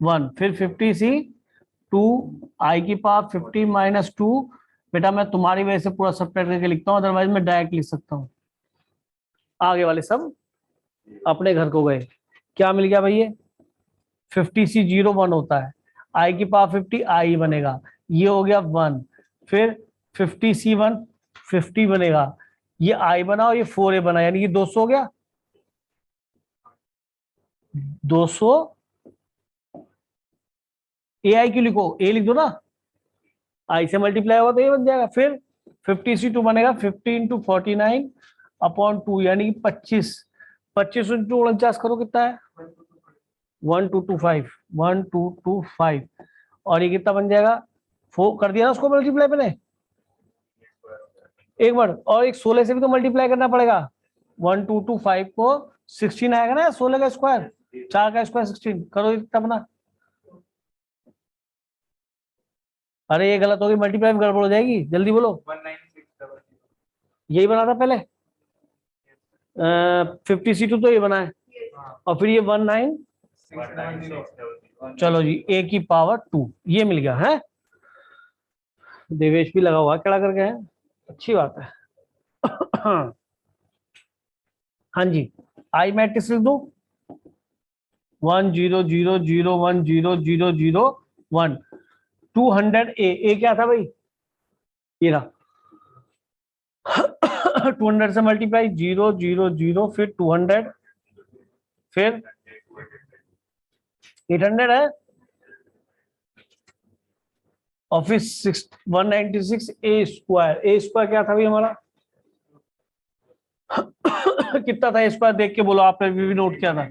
1। फिर 50c 2, आई की पावर 50 माइनस 2। बेटा मैं तुम्हारी वजह से पूरा सब्ट्रैक्ट करके लिखता हूँ, अदरवाइज मैं डायरेक्ट लिख सकता हूँ। आगे वाले सब अपने घर को गए। क्या मिल गया भैया? 50c 0 1 होता है, आई की पावर 50 आई बनेगा, ये हो गया 1। फिर 50c 1 50 बनेगा, ये आई बना और ये 4a बना, यानी कि 200 हो गया। 200 ए आई क्यों लिखो, ए लिख दो ना, आई से मल्टीप्लाई होगा तो ये बन जाएगा। फिर 50c2 बनेगा 50 इंटू 49 अपॉन 2, यानी कि 25। 25 इंटू 49 करो, कितना है? 1225, 1225। और ये कितना बन जाएगा? 4 कर दिया ना उसको मल्टीप्लाई मैंने एक बार, और एक 16 से भी तो मल्टीप्लाई करना पड़ेगा। 1225 को 16 आएगा ना, 16 का स्क्वायर, 4 का स्क्वायर 16, करो इतना बना। अरे ये गलत हो गई, मल्टीप्लाई में गड़बड़ हो जाएगी, जल्दी बोलो। 196 यही बना था पहले, 50c2 तो ये बना है, और फिर ये 19, चलो जी ए की पावर 2, ये मिल गया है। देवेश भी लगा हुआ कड़ा करके है, अच्छी बात है। हाँ जी, आई मैट्रिक्स लिख दो, 1 0 0 0 1 0 0 0 1। 200 ए क्या था भाई? ये रहा। 200 से मल्टीप्लाई 0 0 0, फिर 200, फिर 800 है। ऑफिस 196 ए स्क्वायर क्या था भाई हमारा? कितना था ए स्क्वायर? देख के बोलो, आपने भी नोट किया था।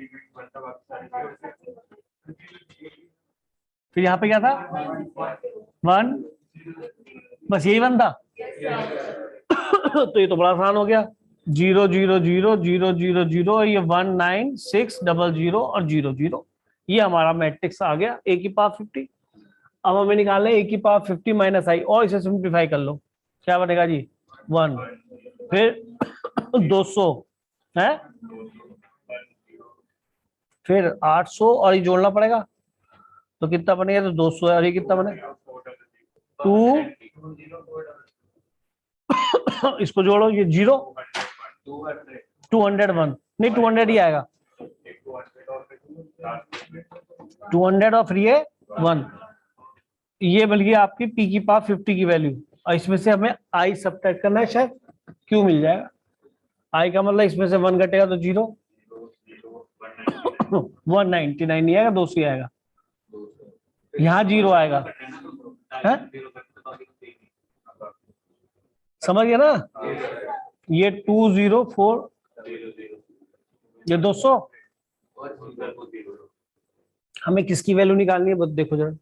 फिर यहाँ पे क्या था? 1, बस यही 1 था। तो ये तो बड़ा आसान हो गया, 0 0 0 0 0 0, ये 1 9 6 0 0 और 0 0, ये हमारा मैट्रिक्स आ गया ए की पावर 50। अब हमें निकालना है ए की पावर 50 माइनस आई, और इसे सिंप्लीफाई कर लो, क्या बनेगा जी? 1, फिर 200 है, फिर 800 और ये जोड़ना पड़ेगा, तो कितना बनेगा? तो 200 है, और ये कितना बनेगा? 2, इसको जोड़ो, ये 0 201, नहीं 200 ही आएगा, 200 और फिर ये 1, ये बन गई आपकी पी की पावर 50 की वैल्यू। और इसमें से हमें आई सब्ट्रैक्ट करना है, शायद क्यू मिल जाएगा। आई का मतलब इसमें से 1 घटेगा तो 0, 199 नहीं आएगा, 200 आएगा, यहाँ 0 आएगा है? समझ गया ना? ये 204, ये 200, हमें किसकी वैल्यू निकालनी है? बस देखो जरा।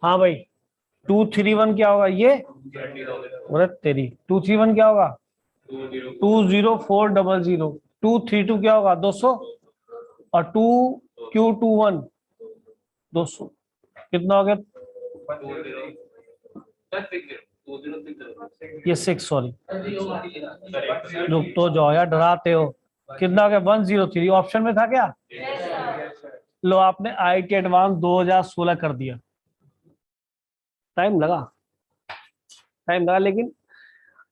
हाँ भाई, 231 क्या होगा? ये अरे तेरी 231 क्या होगा? 20400, 232 क्या होगा? 200, और 2Q21 200, कितना हो गया? ये 6, सॉरी, रुक तो जाओ यार, डराते हो। कितना हो गया? 103। ऑप्शन में था क्या? लो, आपने IIT एडवांस 2016 कर दिया। टाइम लगा, लेकिन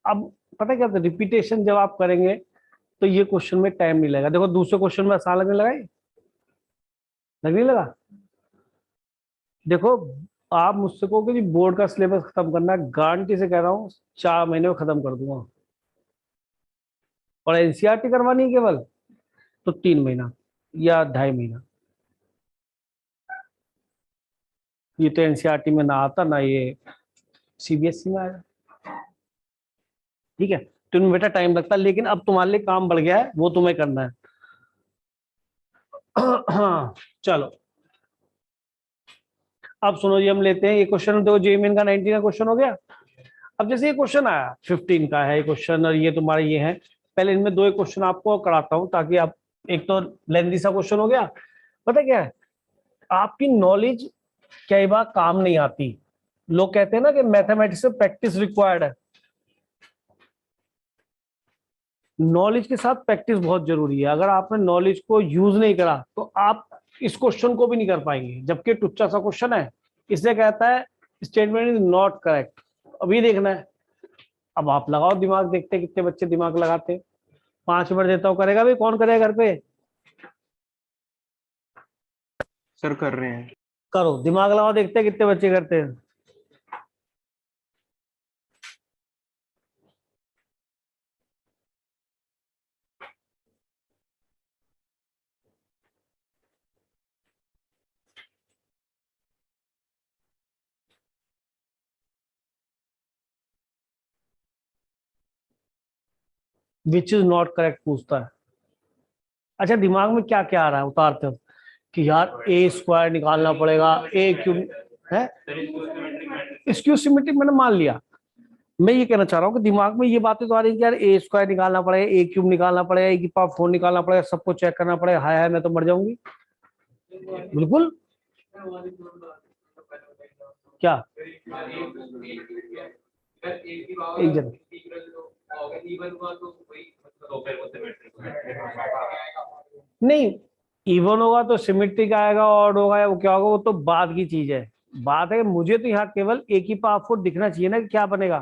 अब पता क्या, रिपीटेशन जब आप करेंगे तो ये क्वेश्चन में टाइम नहीं लगेगा। देखो दूसरे क्वेश्चन में आसान लगने लगा। देखो, आप मुझसे कहोगे जी बोर्ड का सिलेबस खत्म करना है, गारंटी से कह रहा हूँ 4 महीने में खत्म कर दूंगा। और एनसीईआरटी करवानी है केवल, तो 3 महीना या 2.5 महीना। ये तो एनसीईआरटी में ना आता, ना ये सीबीएसई में आएगा। ठीक है, तो इनमें बेटा टाइम लगता है, लेकिन अब तुम्हारे लिए काम बढ़ गया है, वो तुम्हें करना है। हाँ चलो, अब सुनो जी, हम लेते हैं ये क्वेश्चन। देखो जेईई मेन का 19 का क्वेश्चन हो गया। अब जैसे ये क्वेश्चन आया 15 का है ये क्वेश्चन, और ये तुम्हारे ये है, पहले इनमें 2 क्वेश्चन आपको कराता हूं, ताकि आप, एक तो लेंथी सा क्वेश्चन हो गया। पता क्या है, आपकी नॉलेज कई बार काम नहीं आती। लोग कहते हैं ना कि मैथमेटिक्स में प्रैक्टिस रिक्वायर्ड है। नॉलेज के साथ प्रैक्टिस बहुत जरूरी है। अगर आपने नॉलेज को यूज नहीं करा तो आप इस क्वेश्चन को भी नहीं कर पाएंगे, जबकि टुच्चा सा क्वेश्चन है। इसलिए कहता है स्टेटमेंट इज नॉट करेक्ट। अभी देखना है, अब आप लगाओ दिमाग, देखते हैं कितने बच्चे दिमाग लगाते हैं। 5 मिनट देता हूँ, करेगा भाई? कौन करेगा घर पे? सर कर रहे हैं। करो, दिमाग लगाओ, देखते हैं कितने बच्चे करते हैं। विच इज नॉट करेक्ट पूछता है। अच्छा, दिमाग में क्या क्या आ रहा है उतारते हो कि यार ए स्क्वायर निकालना पड़ेगा, ए क्यूब है, स्क्यू सिमेट्रिक मैंने मान लिया। मैं ये कहना चाह रहा हूँ कि दिमाग में ये बातें तो आ रही है कि यार ए स्क्वायर निकालना पड़ेगा, ए क्यूब निकालना पड़ेगा, ए की पावर 4 निकालना पड़ेगा, सबको चेक करना पड़ेगा। हाय मैं तो मर जाऊंगी बिल्कुल। क्या एक जन नहीं, इवन होगा तो सिमेट्रिक आएगा, ऑड होगा या वो क्या होगा, वो तो बाद की चीज है। बात है मुझे तो यहाँ केवल ए की पावर 4 दिखना चाहिए ना कि क्या बनेगा।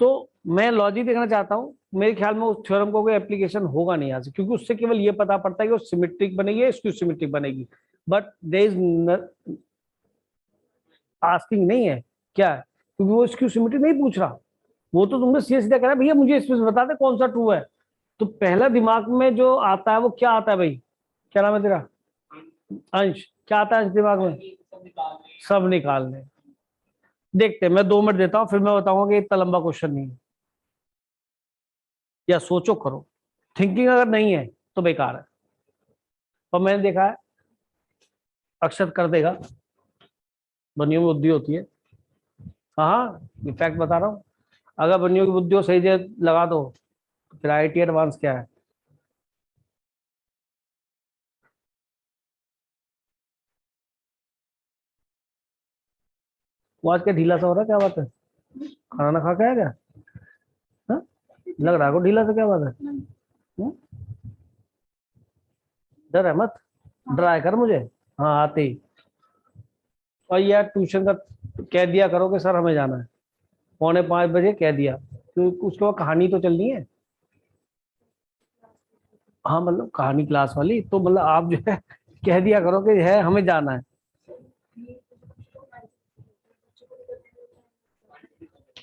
तो मैं लॉजिक देखना चाहता हूँ। मेरे ख्याल में उस थ्योरम को कोई एप्लीकेशन होगा नहीं यहाँ से, क्योंकि उससे केवल ये पता पड़ता है कि वो सिमेट्रिक बनेगी या स्क्यू सिमेट्रिक बनेगी, बट देयर इज आस्किंग नहीं है क्या, क्योंकि वो स्क्यू सिमेट्रिक नहीं पूछ रहा। वो तो तुमने सीधा सीधा कहा भैया मुझे इसमें बता दे कौन सा ट्रू है। तो पहला दिमाग में जो आता है वो क्या आता है भाई? क्या नाम है तेरा? अंश। क्या आता है दिमाग में? सब निकालने। देखते हैं, मैं 2 मिनट देता हूं, फिर मैं बताऊंगा कि इतना लंबा क्वेश्चन नहीं है, या सोचो करो। थिंकिंग अगर नहीं है तो बेकार है। और मैंने देखा है अक्षर कर देगा, बनियों में बुद्धि होती है। हाँ, फैक्ट बता रहा हूँ। अगर बनियों की बुद्धि को सही जगह लगा दो तो फिर IIT एडवांस क्या है। वो आज क्या ढीला सा हो रहा है, क्या बात है? खाना ना खा के आया क्या? हाँ? लग रहा है को ढीला सा, क्या बात है? हम्म? डर है मत, डराया कर मुझे। हाँ आते ही। और यार ट्यूशन का कह दिया करो कि सर हमें जाना है 4:45 कह दिया, तो उसके बाद कहानी तो चलनी है। हाँ मतलब कहानी क्लास वाली, तो मतलब आप जो है कह दिया करो कि है हमें जाना है।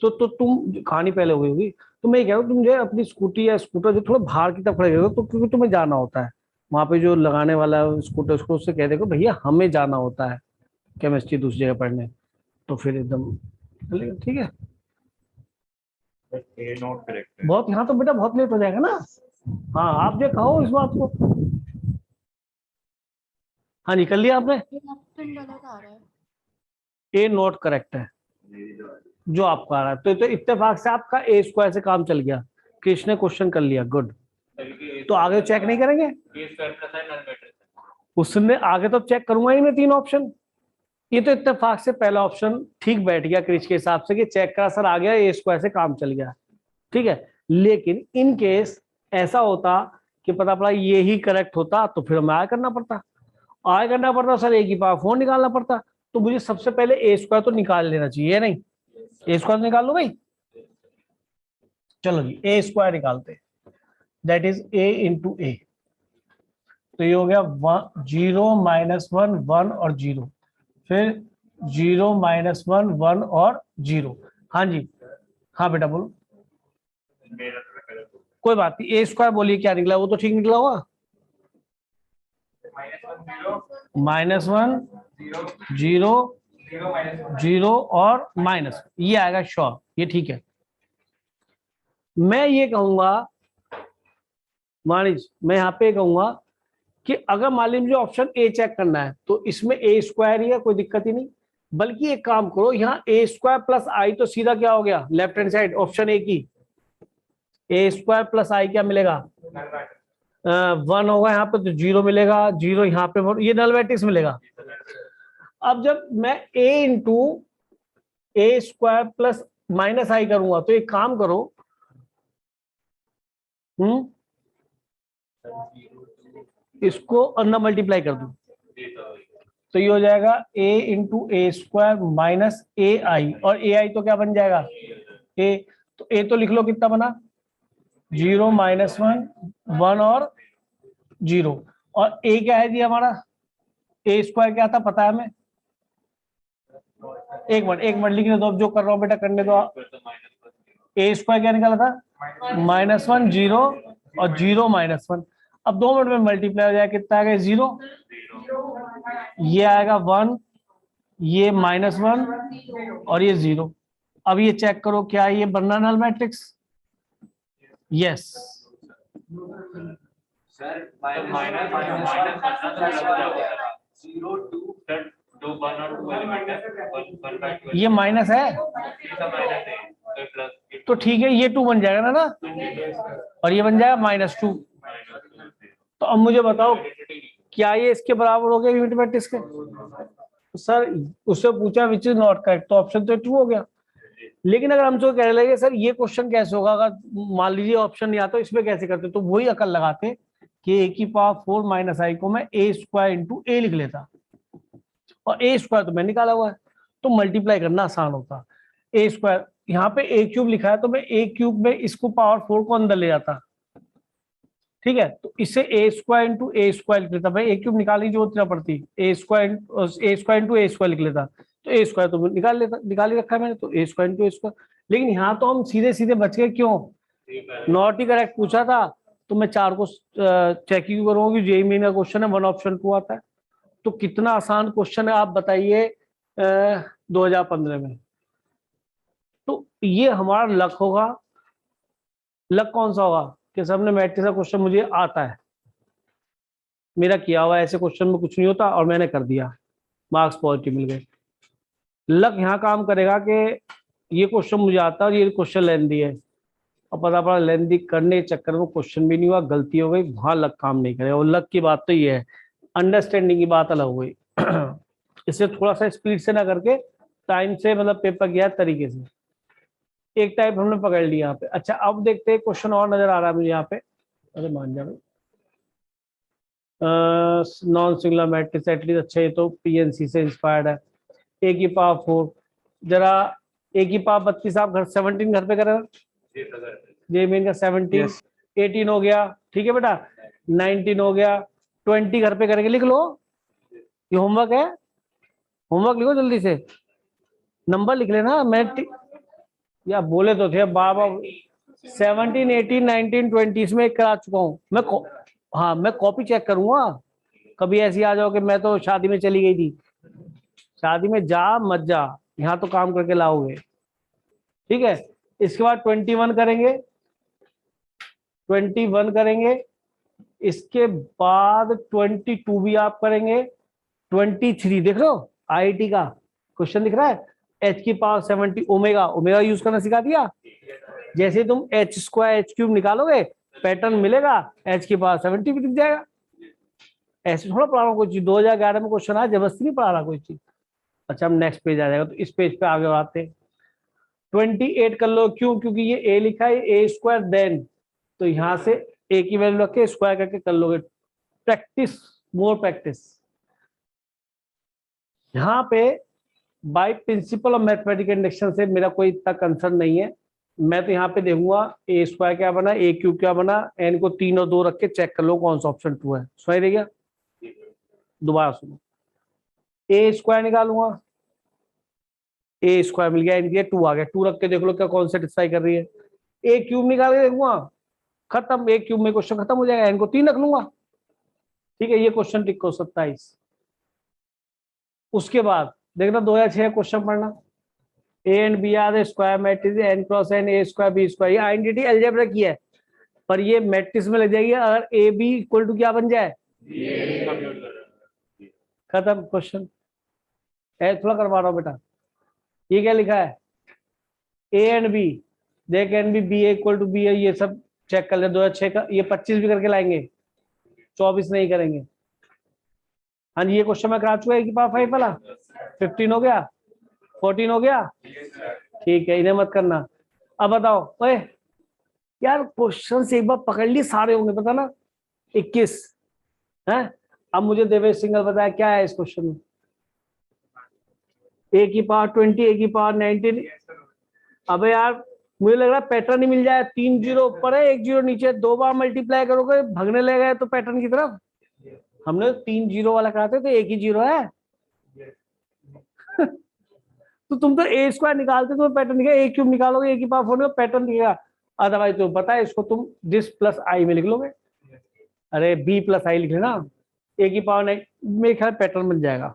तो तुम कहानी पहले हो गई होगी, तो मैं ये कह रहा हूँ तुम जो है अपनी स्कूटी या स्कूटर जो थोड़ा बाहर की तरफ खड़े करो, तो क्योंकि तुम्हें जाना होता है वहां पे, जो लगाने वाला है स्कूटर उसको, उससे कह देगा भैया हमें जाना होता है केमिस्ट्री दूसरी जगह पढ़ने, तो फिर एकदम चलेगा, ठीक है। ए नॉट करेक्ट है। बहुत यहाँ तो बेटा बहुत लेट हो जाएगा ना। हाँ आप जो कहो इस बात को। हाँ निकल लिया आपने। ए नॉट करेक्ट है जो आपका आ रहा है, तो इत्तेफाक से आपका ए स्क्वायर से काम चल गया, कृष्ण ने क्वेश्चन कर लिया, गुड। तो आगे चेक नहीं करेंगे? उसने आगे तो चेक करूंगा ही मैं 3 ऑप्शन। ये तो इत्तेफाक से पहला ऑप्शन ठीक बैठ गया क्रिश के हिसाब से कि चेक का असर आ गया, ए स्क्वायर से काम चल गया, ठीक है। लेकिन इन केस ऐसा होता कि पता पड़ा ये ही करेक्ट होता, तो फिर हमें आय करना पड़ता सर, ए की पावर 4 निकालना पड़ता। तो मुझे सबसे पहले ए स्क्वायर तो निकाल लेना चाहिए, नहीं ए स्क्वायर निकाल लो भाई। चलो जी ए स्क्वायर निकालते, दैट इज ए इंटू ए। तो ये हो गया 0 -1 1 और 0, फिर 0 -1 1 और 0। हाँ जी, हाँ बेटा बोलो। कोई बात नहीं, ए स्क्वायर बोलिए क्या निकला, वो तो ठीक निकला होगा। -1 0 0 और माइनस, ये आएगा श्योर, ये ठीक है। मैं ये कहूंगा मानिज, मैं यहाँ पे कहूंगा कि अगर मान लीजिए मुझे ऑप्शन ए चेक करना है तो इसमें ए स्क्वायर ही है, कोई दिक्कत ही नहीं। बल्कि एक काम करो, यहाँ ए स्क्वायर प्लस आई तो सीधा क्या हो गया left hand side option A की, ए स्क्वायर प्लस आई क्या मिलेगा 1 होगा यहाँ पे, तो 0 मिलेगा, 0 यहाँ पे, ये नल मैट्रिक्स मिलेगा। अब जब मैं ए into A square plus minus आई करूंगा तो एक काम करो, इसको अंदर मल्टीप्लाई कर दूं, तो ये हो जाएगा a into A square minus A i, और ए आई तो क्या बन जाएगा ए, तो ए तो लिख लो कितना बना 0 -1 1 और 0, और ए क्या है जी हमारा, ए स्क्वायर क्या था पता है हमें। एक मिनट लिखने दो, अब जो कर रहा हूँ बेटा करने दो। ए स्क्वायर क्या निकाला था -1 0 और 0 -1। अब 2 मिनट में मल्टीप्लाई हो जाएगा, कितना आएगा 0, ये आएगा 1, ये -1 और ये 0। अब ये चेक करो क्या ये बनना नल मैट्रिक्स, यस। सर ये माइनस है तो ठीक है, ये 2 बन जाएगा ना, और ये बन जाएगा -2। तो अब मुझे बताओ क्या ये इसके बराबर हो गया यूनिट मैट्रिक्स के? तो सर उससे पूछा विच इज नॉट करेक्ट, तो ऑप्शन तो 2 हो गया। लेकिन अगर हमसे कह लगे सर ये क्वेश्चन कैसे होगा, अगर मान लीजिए ऑप्शन नहीं आता इसमें कैसे करते, तो वही अकल लगाते कि ए की पावर 4 माइनस आई को मैं ए स्क्वायर इंटू ए लिख लेता, और ए स्क्वायर तो मैं निकाला हुआ है तो मल्टीप्लाई करना आसान होता। ए स्क्वायर यहाँ पे ए क्यूब लिखा है तो मैं ए क्यूब में इसको पावर 4 को अंदर ले जाता, ठीक है। तो इससे ए स्क्वायर इंटू ए स्क्वायर लिख लेता, भाई ए क्यूब निकालने की जरूरत ना पड़ती, ए स्क्वायर इंटू ए स्क्वायर लिख लेता, तो ए स्क्वायर तो निकाल ही रखा है मैंने, तो ए स्क्वायर इंटू ए स्क्वायर। लेकिन यहाँ तो हम सीधे सीधे बच गए, क्यों नॉट ही करेक्ट पूछा था, तो मैं 4 को चेक ही करूंगा कि जेई मेन का क्वेश्चन है 1 ऑप्शन 2 आता है, तो कितना आसान क्वेश्चन है आप बताइए 2015 में। तो ये हमारा लक होगा। लक कौन सा होगा कि सबने मैट्रिक्स का क्वेश्चन मुझे आता है, मेरा किया हुआ ऐसे क्वेश्चन में कुछ नहीं होता और मैंने कर दिया, मार्क्स पॉजिटिव मिल गए। लक यहाँ काम करेगा कि ये क्वेश्चन मुझे आता है और ये क्वेश्चन लेंदी है, और पता पड़ा लेंदी करने के चक्कर में क्वेश्चन भी नहीं हुआ, गलती हो गई, वहां लक काम नहीं करेगा। और लक की बात तो ये है, अंडरस्टैंडिंग की बात अलग हो गई। इसे थोड़ा सा स्पीड से ना करके टाइम से मतलब पेपर किया तरीके से, एक टाइप हमने पकड़ लिया यहाँ पे। अच्छा अब देखते हैं क्वेश्चन और नजर आ रहा है मुझे यहाँ पे। अरे मान जा नॉन सिंगुलर मैट्रिक्स एटलीस्ट, अच्छा ये तो पीएनसी से इंस्पायर्ड है। ए की पावर 4, जरा ए की पावर 32 आप घर 17 घर पे करेगा, जे मेन का 17, Yes. 18 हो गया, ठीक है बेटा, 19 हो गया, 20 घर पे करके लिख लो। ये होमवर्क है, होमवर्क लिखो जल्दी से, नंबर लिख लेना। मैं या बोले तो थे बाबा 17, 18, 19, 20 इसमें एक करा चुका हूँ मैं। हाँ मैं कॉपी चेक करूंगा, कभी ऐसी आ जाओ कि मैं तो शादी में चली गई थी। शादी में जा मत जा, यहाँ तो काम करके लाओगे, ठीक है। इसके बाद 21 करेंगे, 21 करेंगे, इसके बाद 22 भी आप करेंगे, 23 देख लो आईआईटी का क्वेश्चन दिख रहा है, h की पावर 70 ओमेगा, ओमेगा यूज करना सिखा दिया। जैसे तुम h स्क्वायर h क्यूब निकालोगे पैटर्न मिलेगा, h की पावर 70 भी दिख जाएगा। ऐसे थोड़ा पढ़ा रहा हूँ कोई चीज, 2011 में क्वेश्चन आया, जबरदस्ती नहीं पढ़ा रहा कोई चीज। अच्छा हम नेक्स्ट पेज आ जाएगा, तो इस पेज पे आगे आते हैं। 28 कर लो, क्यों? क्योंकि ये a लिखा है, ए स्क्वायर देन, तो यहाँ से a की वैल्यू रख के स्क्वायर करके कर लोगे। Practice, more practice. यहाँ पे by principle of mathematical induction से मेरा कोई इतना कंसर्न नहीं है। मैं तो यहाँ पे देखूंगा ए स्क्वायर क्या बना, ए क्यूब क्या बना, एन को 3 और 2 रख के चेक कर लो कौन सा ऑप्शन 2 है। सुनाई दे गया? दोबारा सुनो, ए स्क्वायर निकालूंगा, ए स्क्वायर मिल गया, एन की 2 आ गया, 2 रख के देख लो क्या कौन सेटिस्फाई कर रही है। ए क्यूब निकाल के देखूंगा, खत्म, ए क्यूब में क्वेश्चन खत्म हो जाएगा, एन को 3 रख लूंगा, ठीक है। ये क्वेश्चन टिक को 27। उसके बाद देखना 2006 क्वेश्चन पढ़ना, A and B are square matrix N cross N A square B square, ये आइडेंटिटी अलजेब्रा की है, पर ये मैट्रिक्स में लग जाएगी अगर ए बी इक्वल टू क्या बन जाए, खत्म क्वेश्चन। थोड़ा करवा रहा हूं बेटा। ये क्या लिखा है, ए एंड बी, देख and B equal to B है, ये सब चेक कर ले। 2006 का ये 25 भी करके लाएंगे, 24 नहीं करेंगे। हाँ जी ये क्वेश्चन मैं करा चुका है कि पावर 5 वाला। 15 हो गया, 14 हो गया, ठीक है, इन्हें मत करना। अब बताओ, ओए यार क्वेश्चन से एक बार पकड़ ली सारे होंगे, पता ना 21 है। अब मुझे देवेश सिंह बताया क्या है इस क्वेश्चन में, ए की पावर 20, ए की पावर 19। अबे यार मुझे लग रहा है पैटर्न ही मिल जाए, 3 जीरो ऊपर है 1 जीरो नीचे, 2 बार मल्टीप्लाई करोगे भगने ले गए तो पैटर्न की तरफ। हमने 3 जीरो वाला कराते तो 1 ही जीरो है। तो तुम तो ए स्क्वायर निकालते तो पैटर्न दिखेगा, ए क्यूब निकालोगे ए की पावर 4 में पैटर्न दिखेगा। अदरवाइज तो पता है इसको तुम दिस प्लस आई में लिख लोगे, अरे बी प्लस आई लिख लेना, ए की पावर 9, मेरे ख्याल पैटर्न मिल जाएगा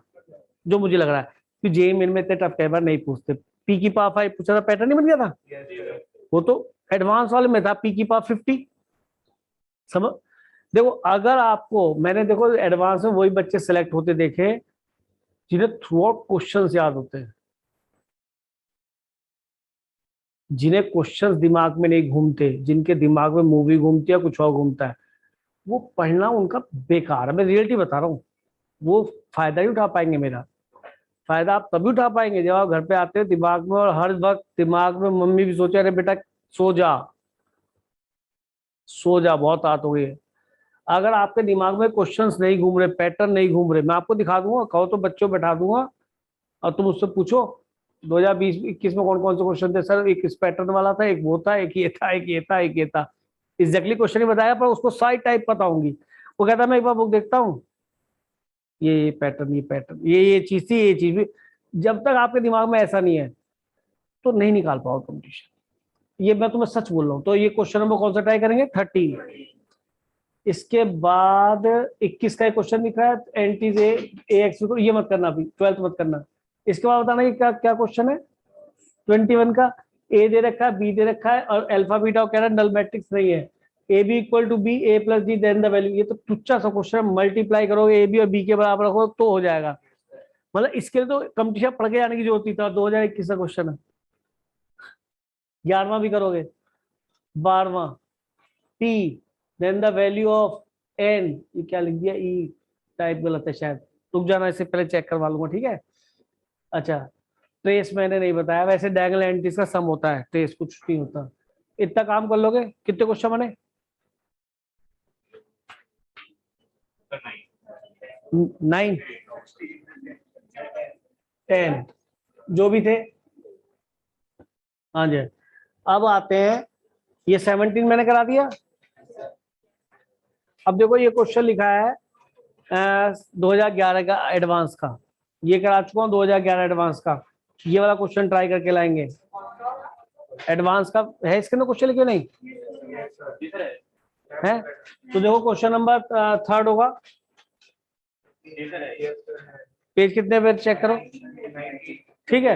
जो मुझे लग रहा है। कि जे मेन में इतने टफ कई बार नहीं पूछते। पी की पावर 5 पूछा था, पैटर्न नहीं बन गया था, वो तो एडवांस वाले में था, पी की पावर 50। समझ, देखो अगर आपको मैंने देखो एडवांस में वही बच्चे सेलेक्ट होते देखे जिन्हें थ्रू आउट क्वेश्चन याद होते हैं, जिन्हें क्वेश्चंस दिमाग में नहीं घूमते, जिनके दिमाग में मूवी घूमती है कुछ और घूमता है, वो पढ़ना उनका बेकार है। मैं रियलिटी बता रहा हूँ, वो फायदा ही उठा पाएंगे मेरा। फायदा आप तभी उठा पाएंगे जब आप घर पे आते हो दिमाग में, और हर वक्त दिमाग में मम्मी भी सोचे अरे बेटा सो जा, सो जा, बहुत रात हो गई है। अगर आपके दिमाग में क्वेश्चंस नहीं घूम रहे, पैटर्न नहीं घूम रहे, मैं आपको दिखा दूंगा, कहो तो बच्चों बैठा दूंगा और तुम उससे पूछो 2020-21 में कौन कौन से क्वेश्चन थे सर, एक इस पैटर्न वाला था, एक वो था, एक ये था, एक ये था, एक ये था। एग्जैक्टली क्वेश्चन ही बताया पर उसको साइड टाइप पता होंगी। वो कहता मैं एक बार बुक देखता हूँ, ये पैटर्न, ये पैटर्न, ये चीज थी, ये चीज भी। जब तक आपके दिमाग में ऐसा नहीं है तो नहीं निकाल पाओ कंपटीशन, ये मैं तुम्हें सच बोल रहा हूँ। तो ये क्वेश्चन नंबर कौन सा ट्राई करेंगे, 30। इसके बाद 21 का एक क्वेश्चन लिखा है एंटीज ए एक्स, ये मत करना अभी, 12th मत करना। इसके बाद बताना कि क्या क्या क्वेश्चन है 21 का। ए दे रखा है, बी दे रखा है और अल्फा बीटा कह रहा है नल मैट्रिक्स नहीं है। A B equal to B, A plus D then the value. ये तो तुच्चा सा क्वेश्चन है, मल्टीप्लाई करोगे ए बी और बी के बराबर रखो तो हो जाएगा। मतलब इसके लिए तो कंपटीशन पढ़ के जाने की जरूरत नहीं था। 2021 का क्वेश्चन है। 11वां भी करोगे, 12वां P then the value of N, ये क्या लिख दिया E, टाइप गलत है शायद, रुक जाना इससे पहले चेक करवा लूंगा, ठीक है। अच्छा ट्रेस मैंने नहीं बताया, वैसे डायगोनल एंट्रीज का सम होता है, ट्रेस कुछ नहीं होता। इतना काम कर लोगे, कितने क्वेश्चन बने? 9 10 जो भी थे। हाँ जी, अब आते हैं, ये 17 मैंने करा दिया। अब देखो ये क्वेश्चन लिखा है 2011 का एडवांस का, ये करा चुका हूँ 2011 एडवांस का। ये वाला क्वेश्चन ट्राई करके लाएंगे, एडवांस का है इसके अंदर क्वेश्चन लिखे नहीं है। तो देखो क्वेश्चन नंबर 3 होगा, पेज कितने पे चेक करो, ठीक है।